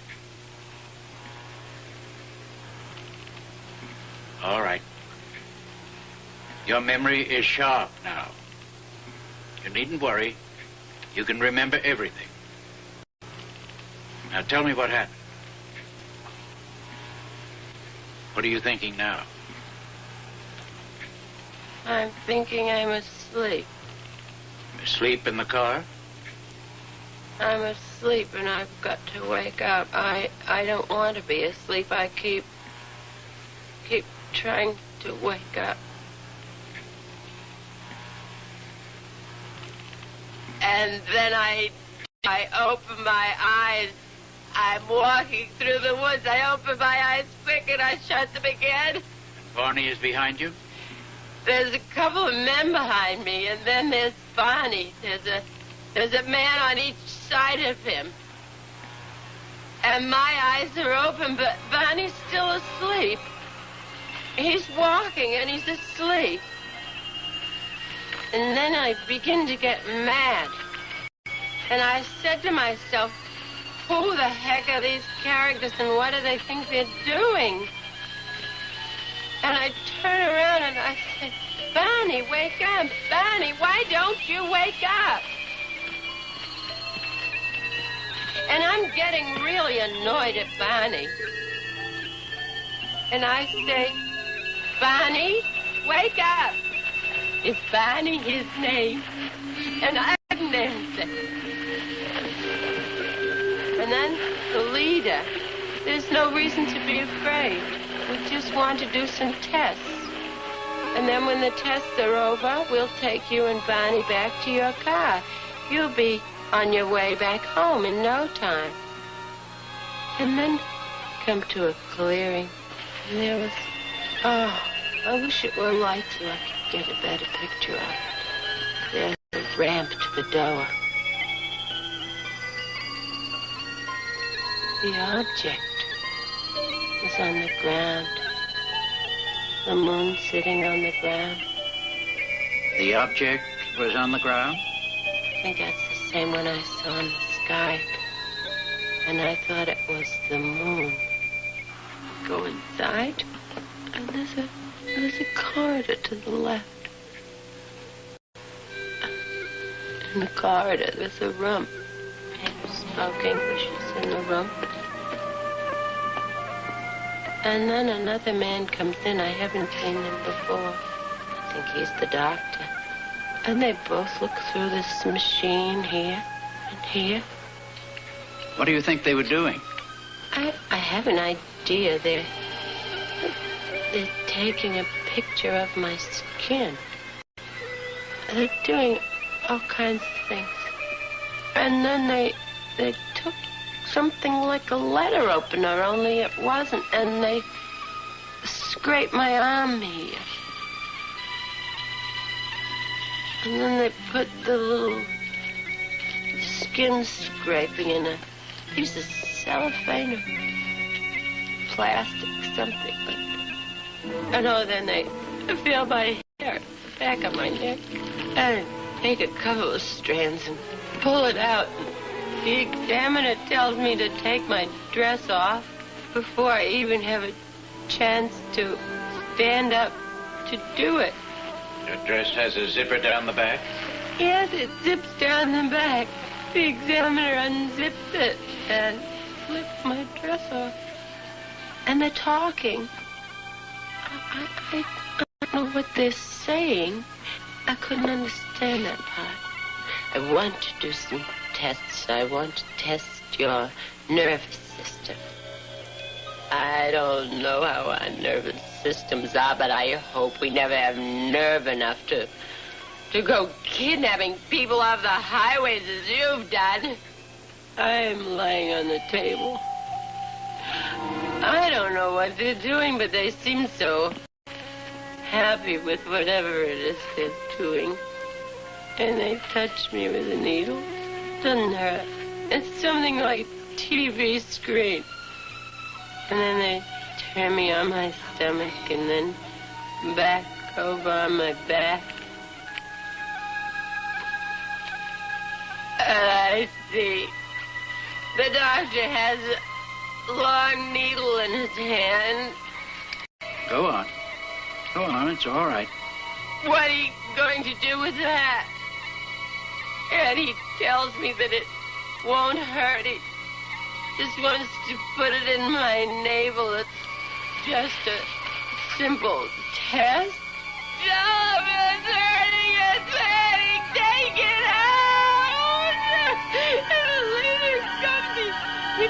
All right. Your memory is sharp now. You needn't worry. You can remember everything. Now tell me what happened. What are you thinking now? I'm thinking I'm asleep. Asleep in the car? I'm asleep and I've got to wake up. I don't want to be asleep. I keep trying to wake up. And then I open my eyes. I'm walking through the woods. I open my eyes quick and I shut them again. And Barney is behind you? There's a couple of men behind me, and then there's Barney. There's a man on each side of him. And my eyes are open, but Barney's still asleep. He's walking and he's asleep. And then I begin to get mad. And I said to myself, who the heck are these characters and what do they think they're doing? And I turn around and I say, Barney, wake up. Barney, why don't you wake up? And I'm getting really annoyed at Barney. And I say, Barney, wake up. Is Barney his name? And I didn't answer. And then the leader, there's no reason to be afraid. We just want to do some tests. And then when the tests are over, we'll take you and Barney back to your car. You'll be on your way back home in no time. And then come to a clearing. And there was, I wish it were light so I could get a better picture of it. There's a ramp to the door. The object is on the ground. The moon sitting on the ground. The object was on the ground? I think that's the same one I saw in the sky. And I thought it was the moon. Go inside, and there's a corridor to the left. In the corridor, there's a room. Men who spoke English is in the room. And then another man comes in. I haven't seen him before. I think he's the doctor. And they both look through this machine here and here. What do you think they were doing? I have an idea. They're taking a picture of my skin. They're doing all kinds of things. And then they took something like a letter opener, only it wasn't, and they scraped my arm here. And then they put the little skin scraping in a piece of cellophane or plastic, something. And then they feel my hair back on my neck and take a couple of strands and pull it out. The examiner tells me to take my dress off before I even have a chance to stand up to do it. Your dress has a zipper down the back? Yes, it zips down the back. The examiner unzips it and flips my dress off. And they're talking. I don't know what they're saying. I couldn't understand that part. I want to do some tests. I want to test your nervous system. I don't know how our nervous systems are, but I hope we never have nerve enough to go kidnapping people off the highways as you've done. I'm lying on the table. I don't know what they're doing, but they seem so happy with whatever it is they're doing. And they touch me with a needle. Doesn't hurt. It's something like a TV screen. And then they turn me on my stomach and then back over on my back. And I see the doctor has a long needle in his hand. Go on. Go on, it's all right. What are you going to do with that? And he tells me that it won't hurt. He just wants to put it in my navel. It's just a simple test. Stop, it's hurting, it's hurting. Take it out. And the leader comes, he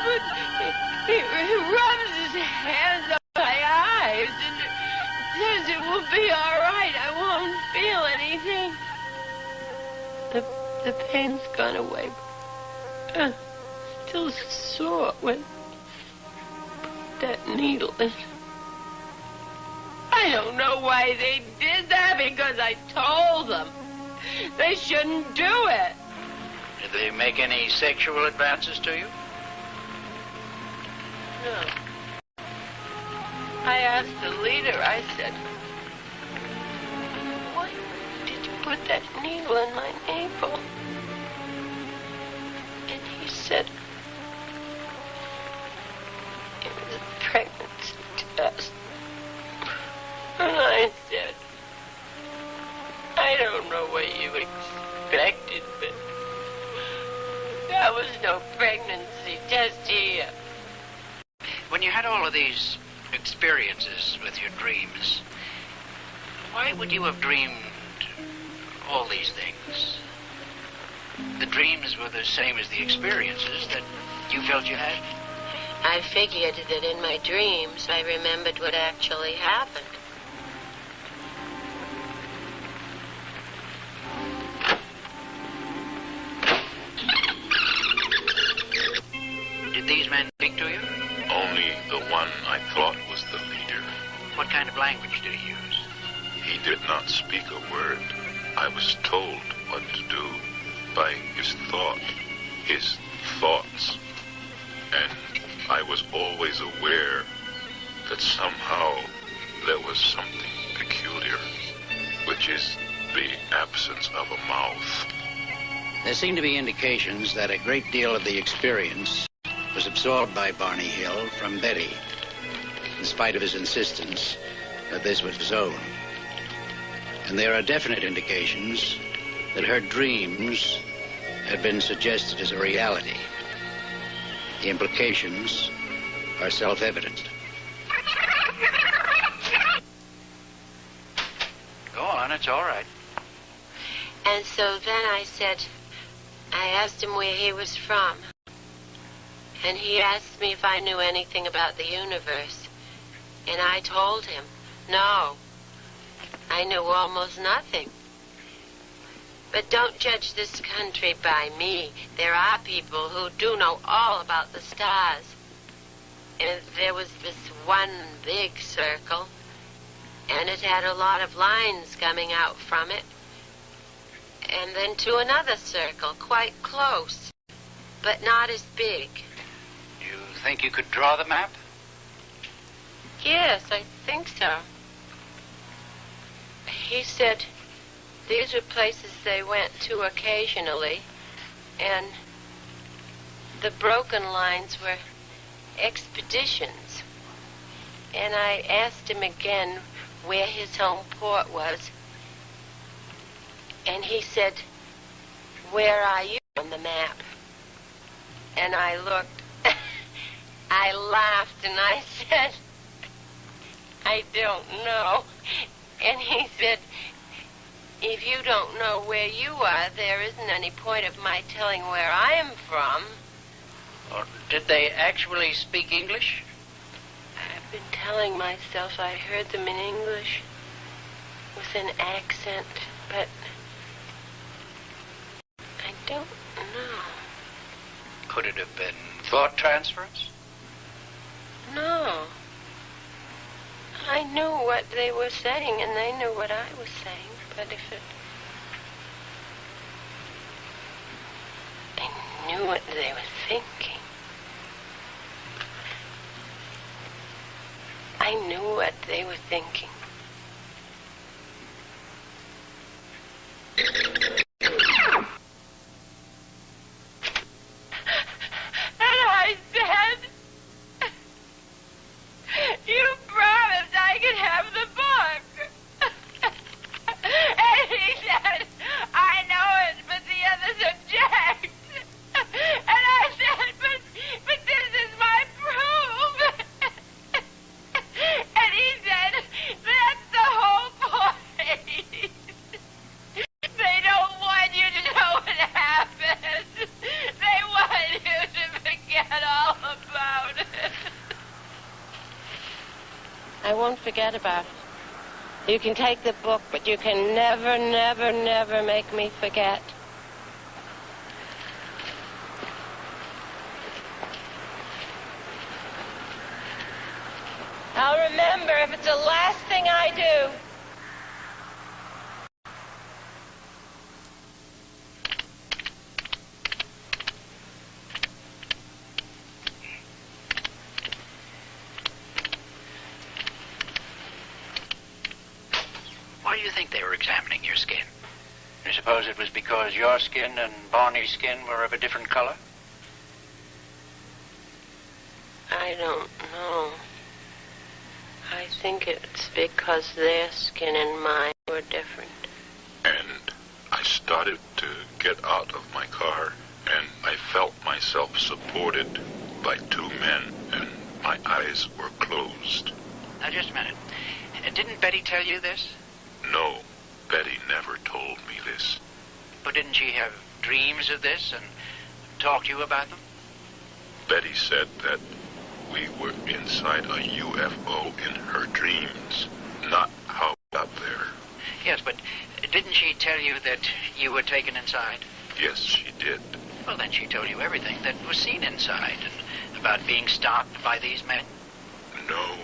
rubs his hands on my eyes and says it will be all right. I won't feel anything. The pain's gone away. Still sore when that needle in. I don't know why they did that, because I told them they shouldn't do it. Did they make any sexual advances to you? No. I asked the leader, I said, why did you put that needle in my navel? And he said, it was a pregnancy test. And I said, I don't know what you expected, but there was no pregnancy test here. When you had all of these experiences with your dreams, why would you have dreamed all these things? The dreams were the same as the experiences that you felt you had? I figured that in my dreams I remembered what actually happened. Did these men speak to you? Only the one I thought was the leader. What kind of language did he use? He did not speak a word. I was told what to do by his thought, his thoughts. And I was always aware that somehow there was something peculiar, which is the absence of a mouth. There seem to be indications that a great deal of the experience was absorbed by Barney Hill from Betty, in spite of his insistence that this was his own. And there are definite indications that her dreams had been suggested as a reality. The implications are self-evident. Go on, it's all right. And so then I asked him where he was from. And he asked me if I knew anything about the universe. And I told him, no, I knew almost nothing. But don't judge this country by me. There are people who do know all about the stars. And there was this one big circle, and it had a lot of lines coming out from it. And then to another circle, quite close, but not as big. You think you could draw the map? Yes, I think so. He said these were places they went to occasionally, and the broken lines were expeditions. And I asked him again where his home port was, and he said, where are you on the map? And I looked. I laughed and I said, I don't know. And he said, if you don't know where you are, there isn't any point of my telling where I am from. Or did they actually speak English? I've been telling myself I heard them in English with an accent, but I don't know. Could it have been thought transference? No. I knew what they were saying, and they knew what I was saying, but if it... I knew what they were thinking. I knew what they were thinking. And I said, you promised I could have the book. And he said, I know it, but the others object. And I said, but this is my proof. And he said, that's the whole point. They don't want you to know what happened. They want you to forget all about it. I won't forget about it. You can take the book, but you can never, never, never make me forget. I'll remember if it's the last thing I do. think they were examining your skin? You suppose it was because your skin and Barney's skin were of a different color? I don't know. I think it's because their skin and mine were different. And I started to get out of my car, and I felt myself supported by two men, and my eyes were closed. Now, just a minute. Didn't Betty tell you this? No, Betty never told me this. But didn't she have dreams of this and talk to you about them? Betty said that we were inside a UFO in her dreams, not how we got there. Yes, but didn't she tell you that you were taken inside? Yes, she did. Well, then she told you everything that was seen inside and about being stopped by these men. No,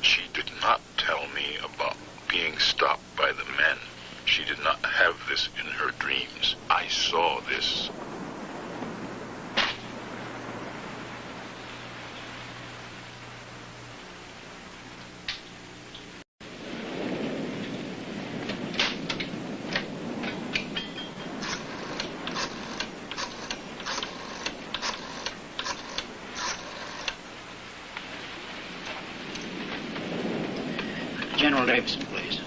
she did not tell me about being stopped by the men. She did not have this in her dreams. I saw this. General Davidson, please.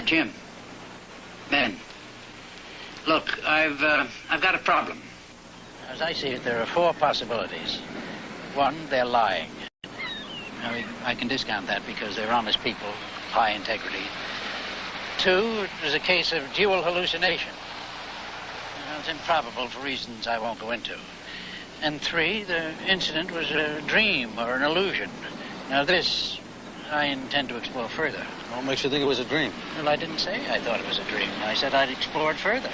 Jim. Ben. Look, I've got a problem. As I see it, there are four possibilities. One, they're lying. Now, I can discount that because they're honest people, high integrity. Two, it was a case of dual hallucination. It's improbable for reasons I won't go into. And three, the incident was a dream or an illusion. Now, this I intend to explore further. What makes you think it was a dream? Well, I didn't say I thought it was a dream. I said I'd explore it further.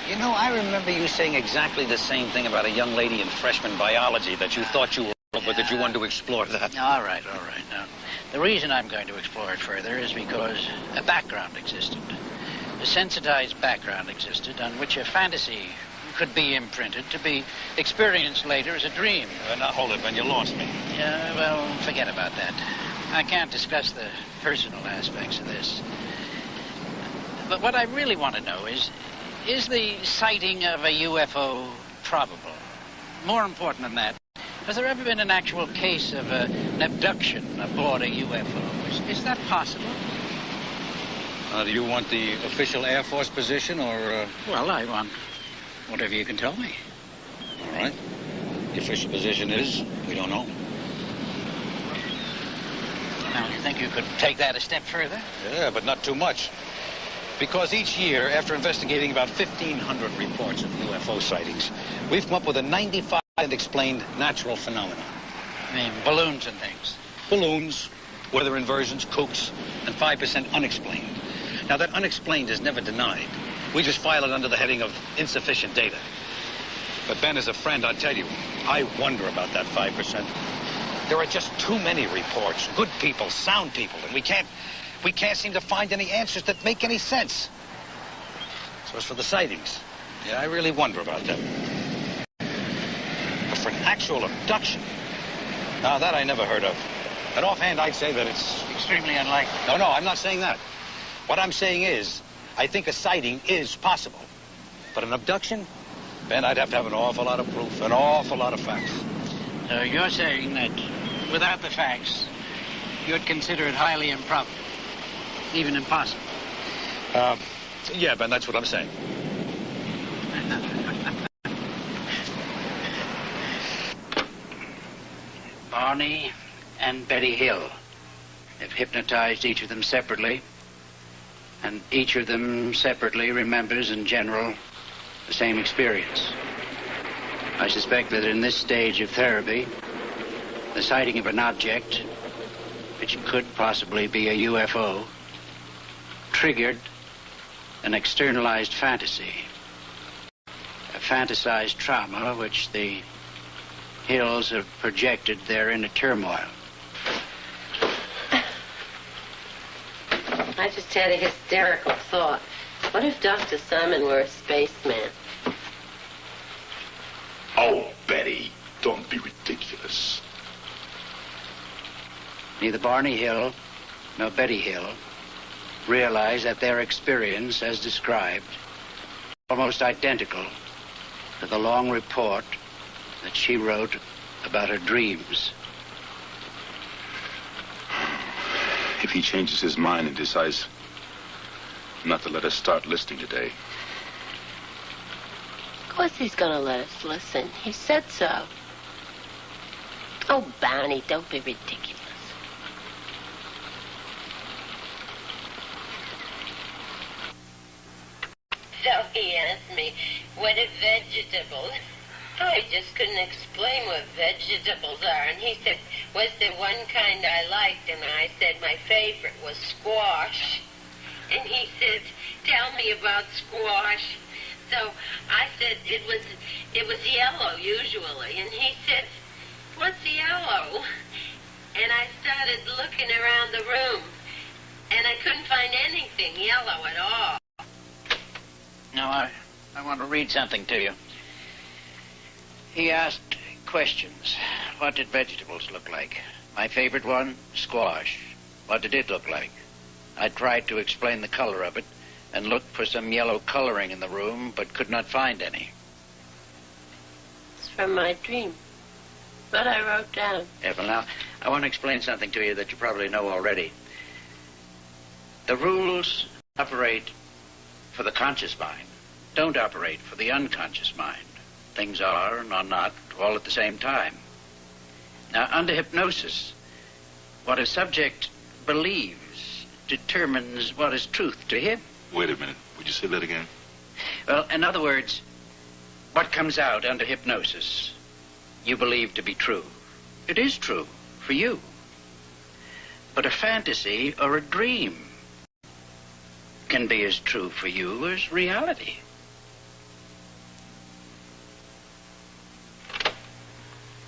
You know, I remember you saying exactly the same thing about a young lady in freshman biology that you thought you were, but that you wanted to explore that. All right. Now, the reason I'm going to explore it further is because a background existed. A sensitized background existed on which a fantasy could be imprinted to be experienced later as a dream. Now, hold it, Ben. You lost me. Yeah, well, forget about that. I can't discuss the personal aspects of this. But what I really want to know is the sighting of a UFO probable? More important than that, has there ever been an actual case of an abduction aboard a UFO? Is that possible? Do you want the official Air Force position, or... Well, I want whatever you can tell me. All right. The official position is, we don't know. Now, you think you could take that a step further? Yeah, but not too much. Because each year, after investigating about 1,500 reports of UFO sightings, we've come up with a 95% explained natural phenomenon. I mean, balloons and things. Balloons, weather inversions, kooks, and 5% unexplained. Now, that unexplained is never denied. We just file it under the heading of insufficient data. But Ben, as a friend, I'll tell you, I wonder about that 5%. There are just too many reports, good people, sound people, and we can't seem to find any answers that make any sense. So as for the sightings, yeah, I really wonder about them. But for an actual abduction, now that I never heard of. And offhand, I'd say that it's extremely unlikely. No, I'm not saying that. What I'm saying is, I think a sighting is possible. But an abduction, Ben, I'd have to have an awful lot of proof, an awful lot of facts. So you're saying that without the facts, you'd consider it highly improbable, even impossible? Yeah, Ben, that's what I'm saying. Barney and Betty Hill have hypnotized each of them separately, and each of them separately remembers in general the same experience. I suspect that in this stage of therapy, the sighting of an object, which could possibly be a UFO, triggered an externalized fantasy, a fantasized trauma which the Hills have projected their inner turmoil. I just had a hysterical thought. What if Dr. Simon were a spaceman? Oh, Betty, don't be ridiculous. Neither Barney Hill Now, Betty Hill realized that their experience, as described, almost identical to the long report that she wrote about her dreams. If he changes his mind and decides not to let us start listening today. Of course he's going to let us listen. He said so. Oh, Barney, don't be ridiculous. So he asked me, what are vegetables? I just couldn't explain what vegetables are. And he said, was there one kind I liked? And I said my favorite was squash. And he said, tell me about squash. So I said it was yellow usually. And he said, what's yellow? And I started looking around the room. And I couldn't find anything yellow at all. Now, I want to read something to you. He asked questions. What did vegetables look like? My favorite one, squash. What did it look like? I tried to explain the color of it and looked for some yellow coloring in the room, but could not find any. It's from my dream. What I wrote down. Yeah, well, now, I want to explain something to you that you probably know already. The rules operate for the conscious mind, don't operate for the unconscious mind. Things are and are not all at the same time. Now, under hypnosis, what a subject believes determines what is truth to him. Wait a minute. Would you say that again? Well, in other words, what comes out under hypnosis, you believe to be true. It is true for you. But a fantasy or a dream can be as true for you as reality.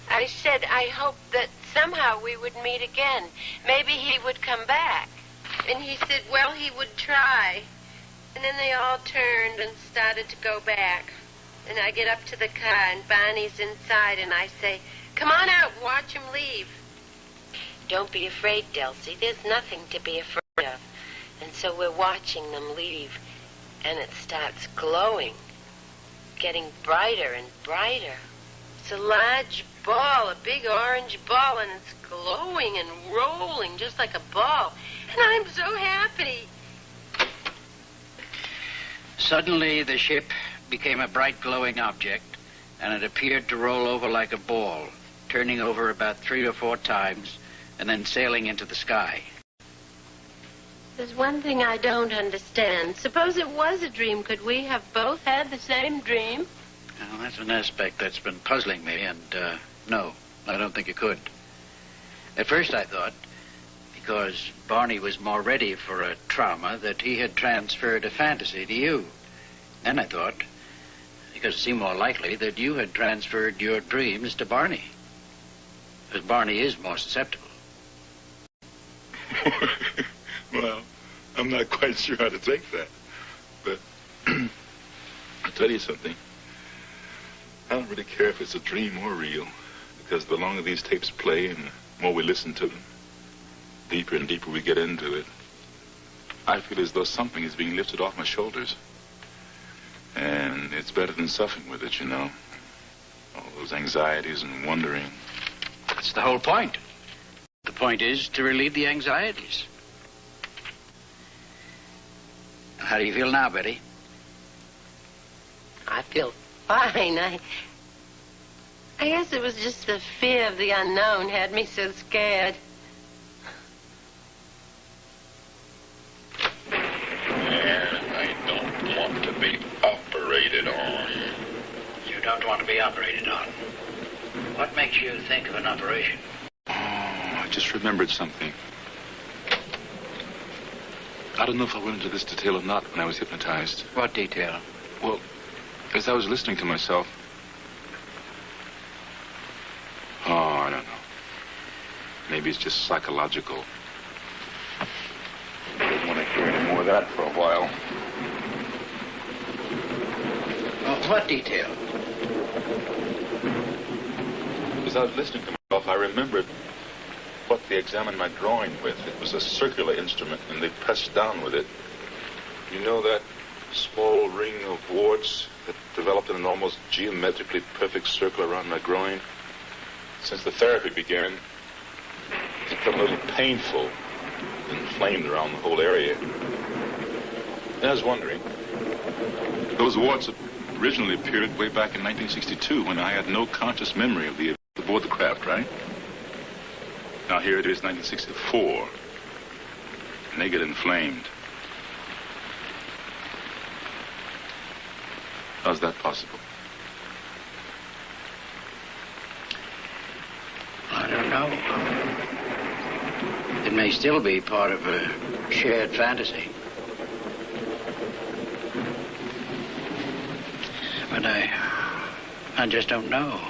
I said I hoped that somehow we would meet again. Maybe he would come back. And he said, well, he would try. And then they all turned and started to go back. And I get up to the car, and Barney's inside, and I say, come on out and watch him leave. Don't be afraid, Delcy. There's nothing to be afraid of. And so we're watching them leave, and it starts glowing, getting brighter and brighter. It's a large ball, a big orange ball, and it's glowing and rolling just like a ball. And I'm so happy. Suddenly, the ship became a bright glowing object, and it appeared to roll over like a ball, turning over about 3 or 4 times, and then sailing into the sky. There's one thing I don't understand. Suppose it was a dream. Could we have both had the same dream? Well, that's an aspect that's been puzzling me, and no, I don't think it could. At first I thought, because Barney was more ready for a trauma, that he had transferred a fantasy to you. Then I thought, because it seemed more likely, that you had transferred your dreams to Barney. Because Barney is more susceptible. Well, I'm not quite sure how to take that. But I'll tell you something. I don't really care if it's a dream or real, because the longer these tapes play and the more we listen to them, deeper and deeper we get into it, I feel as though something is being lifted off my shoulders. And it's better than suffering with it, you know. All those anxieties and wondering. That's the whole point. The point is to relieve the anxieties. How do you feel now, Betty? I feel fine. I guess it was just the fear of the unknown had me so scared. And I don't want to be operated on. You don't want to be operated on. What makes you think of an operation? Oh, I just remembered something. I don't know if I went into this detail or not when I was hypnotized. What detail? Well, as I was listening to myself... Oh, I don't know. Maybe it's just psychological. I didn't want to hear any more of that for a while. Well, what detail? As I was listening to myself, I remembered what they examined my drawing with. It was a circular instrument, and they pressed down with it. You know that small ring of warts that developed in an almost geometrically perfect circle around my groin? Since the therapy began, it's become a little painful, inflamed around the whole area. And I was wondering, those warts originally appeared way back in 1962 when I had no conscious memory of the aboard the craft, right? Now here it is, 1964, and they get inflamed. How's that possible? I don't know. It may still be part of a shared fantasy. But I just don't know.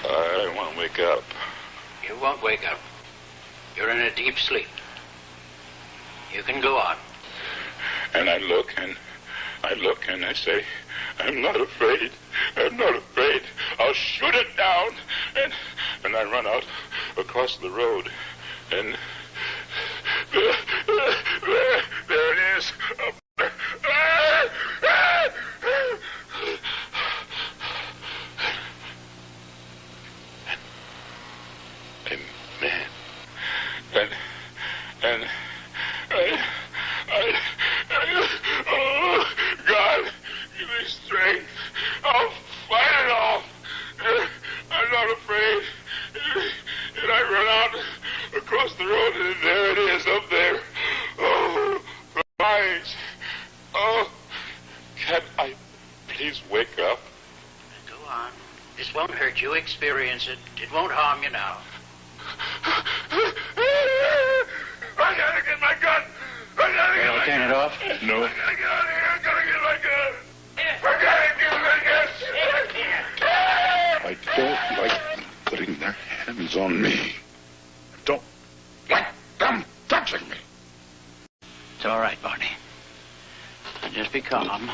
I won't wake up. You won't wake up. You're in a deep sleep. You can go on. And I look and I say, I'm not afraid. I'm not afraid. I'll shoot it down. And I run out across the road. And there it is. Oh, God, give me strength. I'll fight it off. I'm not afraid. And I run out across the road, and there it is up there. Oh, my eyes. Oh, can I please wake up? Go on. This won't hurt you. Experience it. It won't harm you now. I gotta get my gun. I gotta get my Turn it off? No. I gotta get out of here. I gotta get my gun. I gotta get my gun. I don't like them putting their hands on me. I don't like them touching me. It's all right, Barney. Just be calm.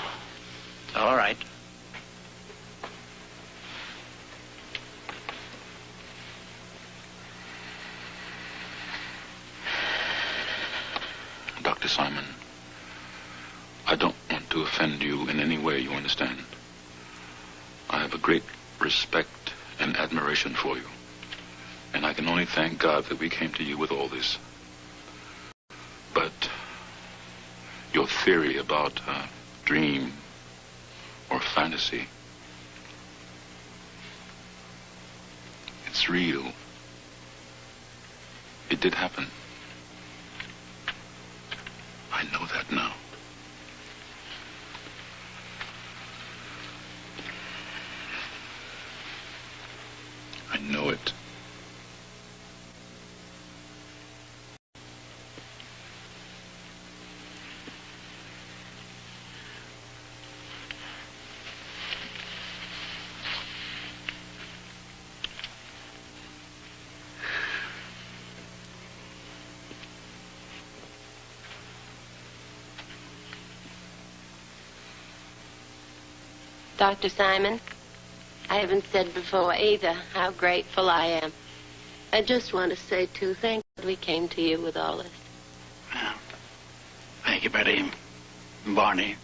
It's all right. Dr. Simon, I don't want to offend you in any way, you understand? I have a great respect and admiration for you. And I can only thank God that we came to you with all this. But your theory about dream or fantasy, it's real. It did happen. I know that now. I know it. Dr. Simon, I haven't said before either how grateful I am. I just want to say, too, thank God we came to you with all this. Well, thank you, Betty. Barney.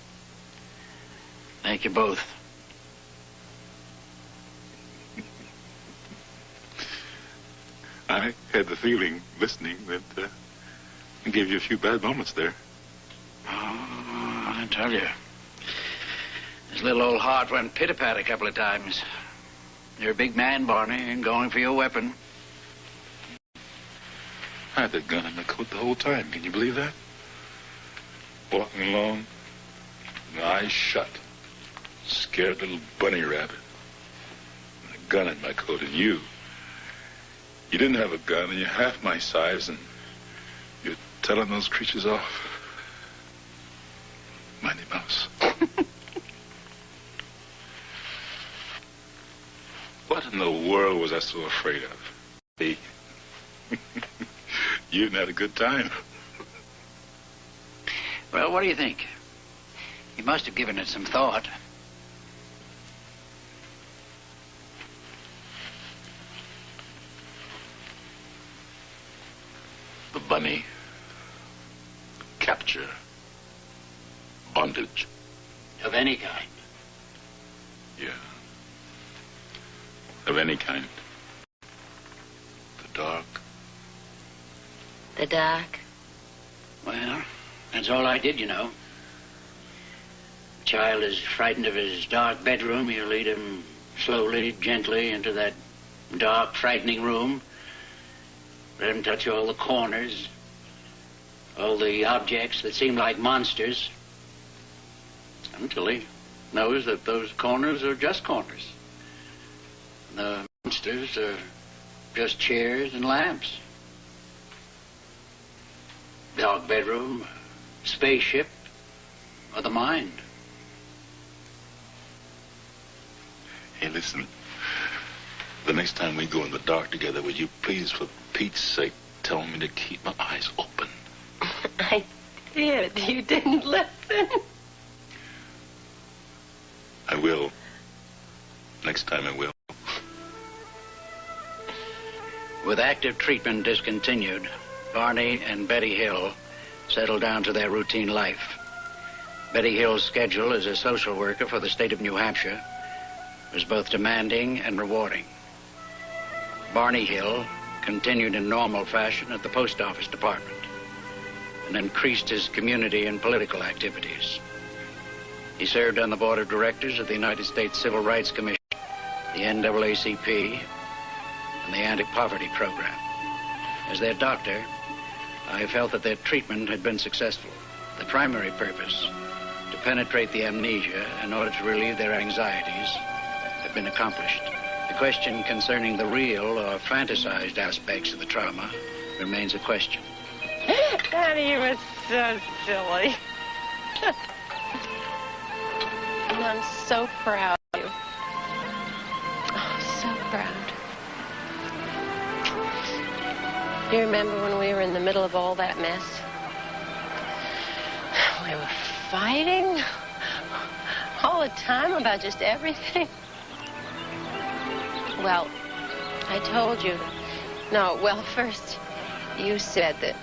Thank you both. I had the feeling, listening, that I gave you a few bad moments there. Oh, I tell you. His little old heart went pit-a-pat a couple of times. You're a big man, Barney, and going for your weapon. I had that gun in my coat the whole time. Can you believe that? Walking along, my eyes shut. Scared little bunny rabbit. And a gun in my coat. And you didn't have a gun, and you're half my size, and you're telling those creatures off. Mighty Mouse. What in the world was I so afraid of? Hey, you didn't have a good time. Well, what do you think? You must have given it some thought. Bunny. Capture. Bondage. Of any kind. Yeah. Of any kind. The dark. The dark? Well, that's all I did, you know. The child is frightened of his dark bedroom. You lead him slowly, gently into that dark, frightening room. Let him touch all the corners, all the objects that seem like monsters, until he knows that those corners are just corners. The monsters are just chairs and lamps. Dark bedroom, spaceship, or the mind. Hey, listen. The next time we go in the dark together, will you please, for Pete's sake, tell me to keep my eyes open? I did. You didn't listen. I will. Next time I will. With active treatment discontinued, Barney and Betty Hill settled down to their routine life. Betty Hill's schedule as a social worker for the state of New Hampshire was both demanding and rewarding. Barney Hill continued in normal fashion at the post office department and increased his community and political activities. He served on the board of directors of the United States Civil Rights Commission, the NAACP, and the Anti-Poverty Program. As their doctor, I felt that their treatment had been successful. The primary purpose, to penetrate the amnesia in order to relieve their anxieties, had been accomplished. The question concerning the real or fantasized aspects of the trauma remains a question. Daddy was so silly. And I'm so proud of you. Oh, so proud. You remember when we were in the middle of all that mess? We were fighting all the time about just everything. Well, I told you. No, well, first you said that.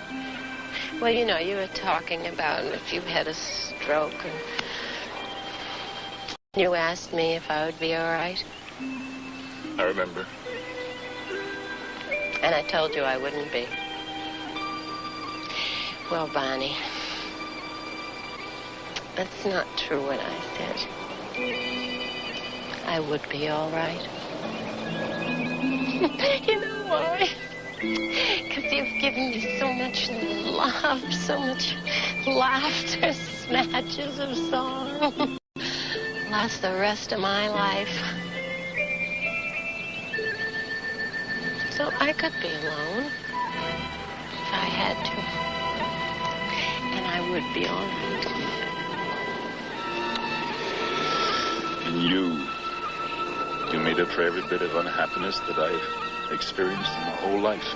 Well, you know, you were talking about if you had a stroke, and you asked me if I would be all right. I remember. And I told you I wouldn't be. Well, Bonnie, that's not true what I said. I would be all right. You know why? Because you've given me so much love, so much laughter, snatches of song. Last the rest of my life. So I could be alone if I had to. And I would be all right. And you made up for every bit of unhappiness that I've experienced in my whole life.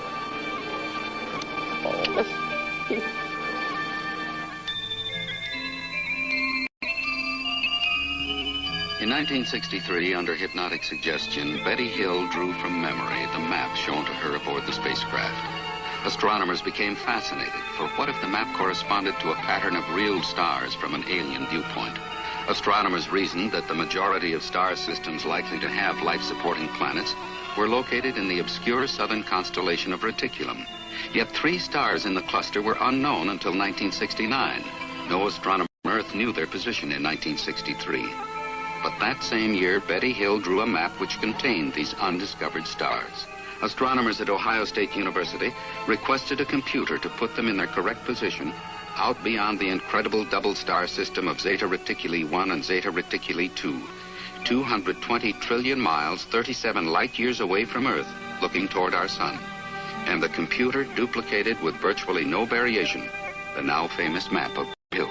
All. In 1963, under hypnotic suggestion, Betty Hill drew from memory the map shown to her aboard the spacecraft. Astronomers became fascinated, for what if the map corresponded to a pattern of real stars from an alien viewpoint? Astronomers reasoned that the majority of star systems likely to have life-supporting planets were located in the obscure southern constellation of Reticulum. Yet 3 stars in the cluster were unknown until 1969. No astronomer on Earth knew their position in 1963. But that same year, Betty Hill drew a map which contained these undiscovered stars. Astronomers at Ohio State University requested a computer to put them in their correct position out beyond the incredible double star system of Zeta Reticuli 1 and Zeta Reticuli 2, 220 trillion miles, 37 light years away from Earth, looking toward our sun. And the computer duplicated with virtually no variation the now famous map of Hill.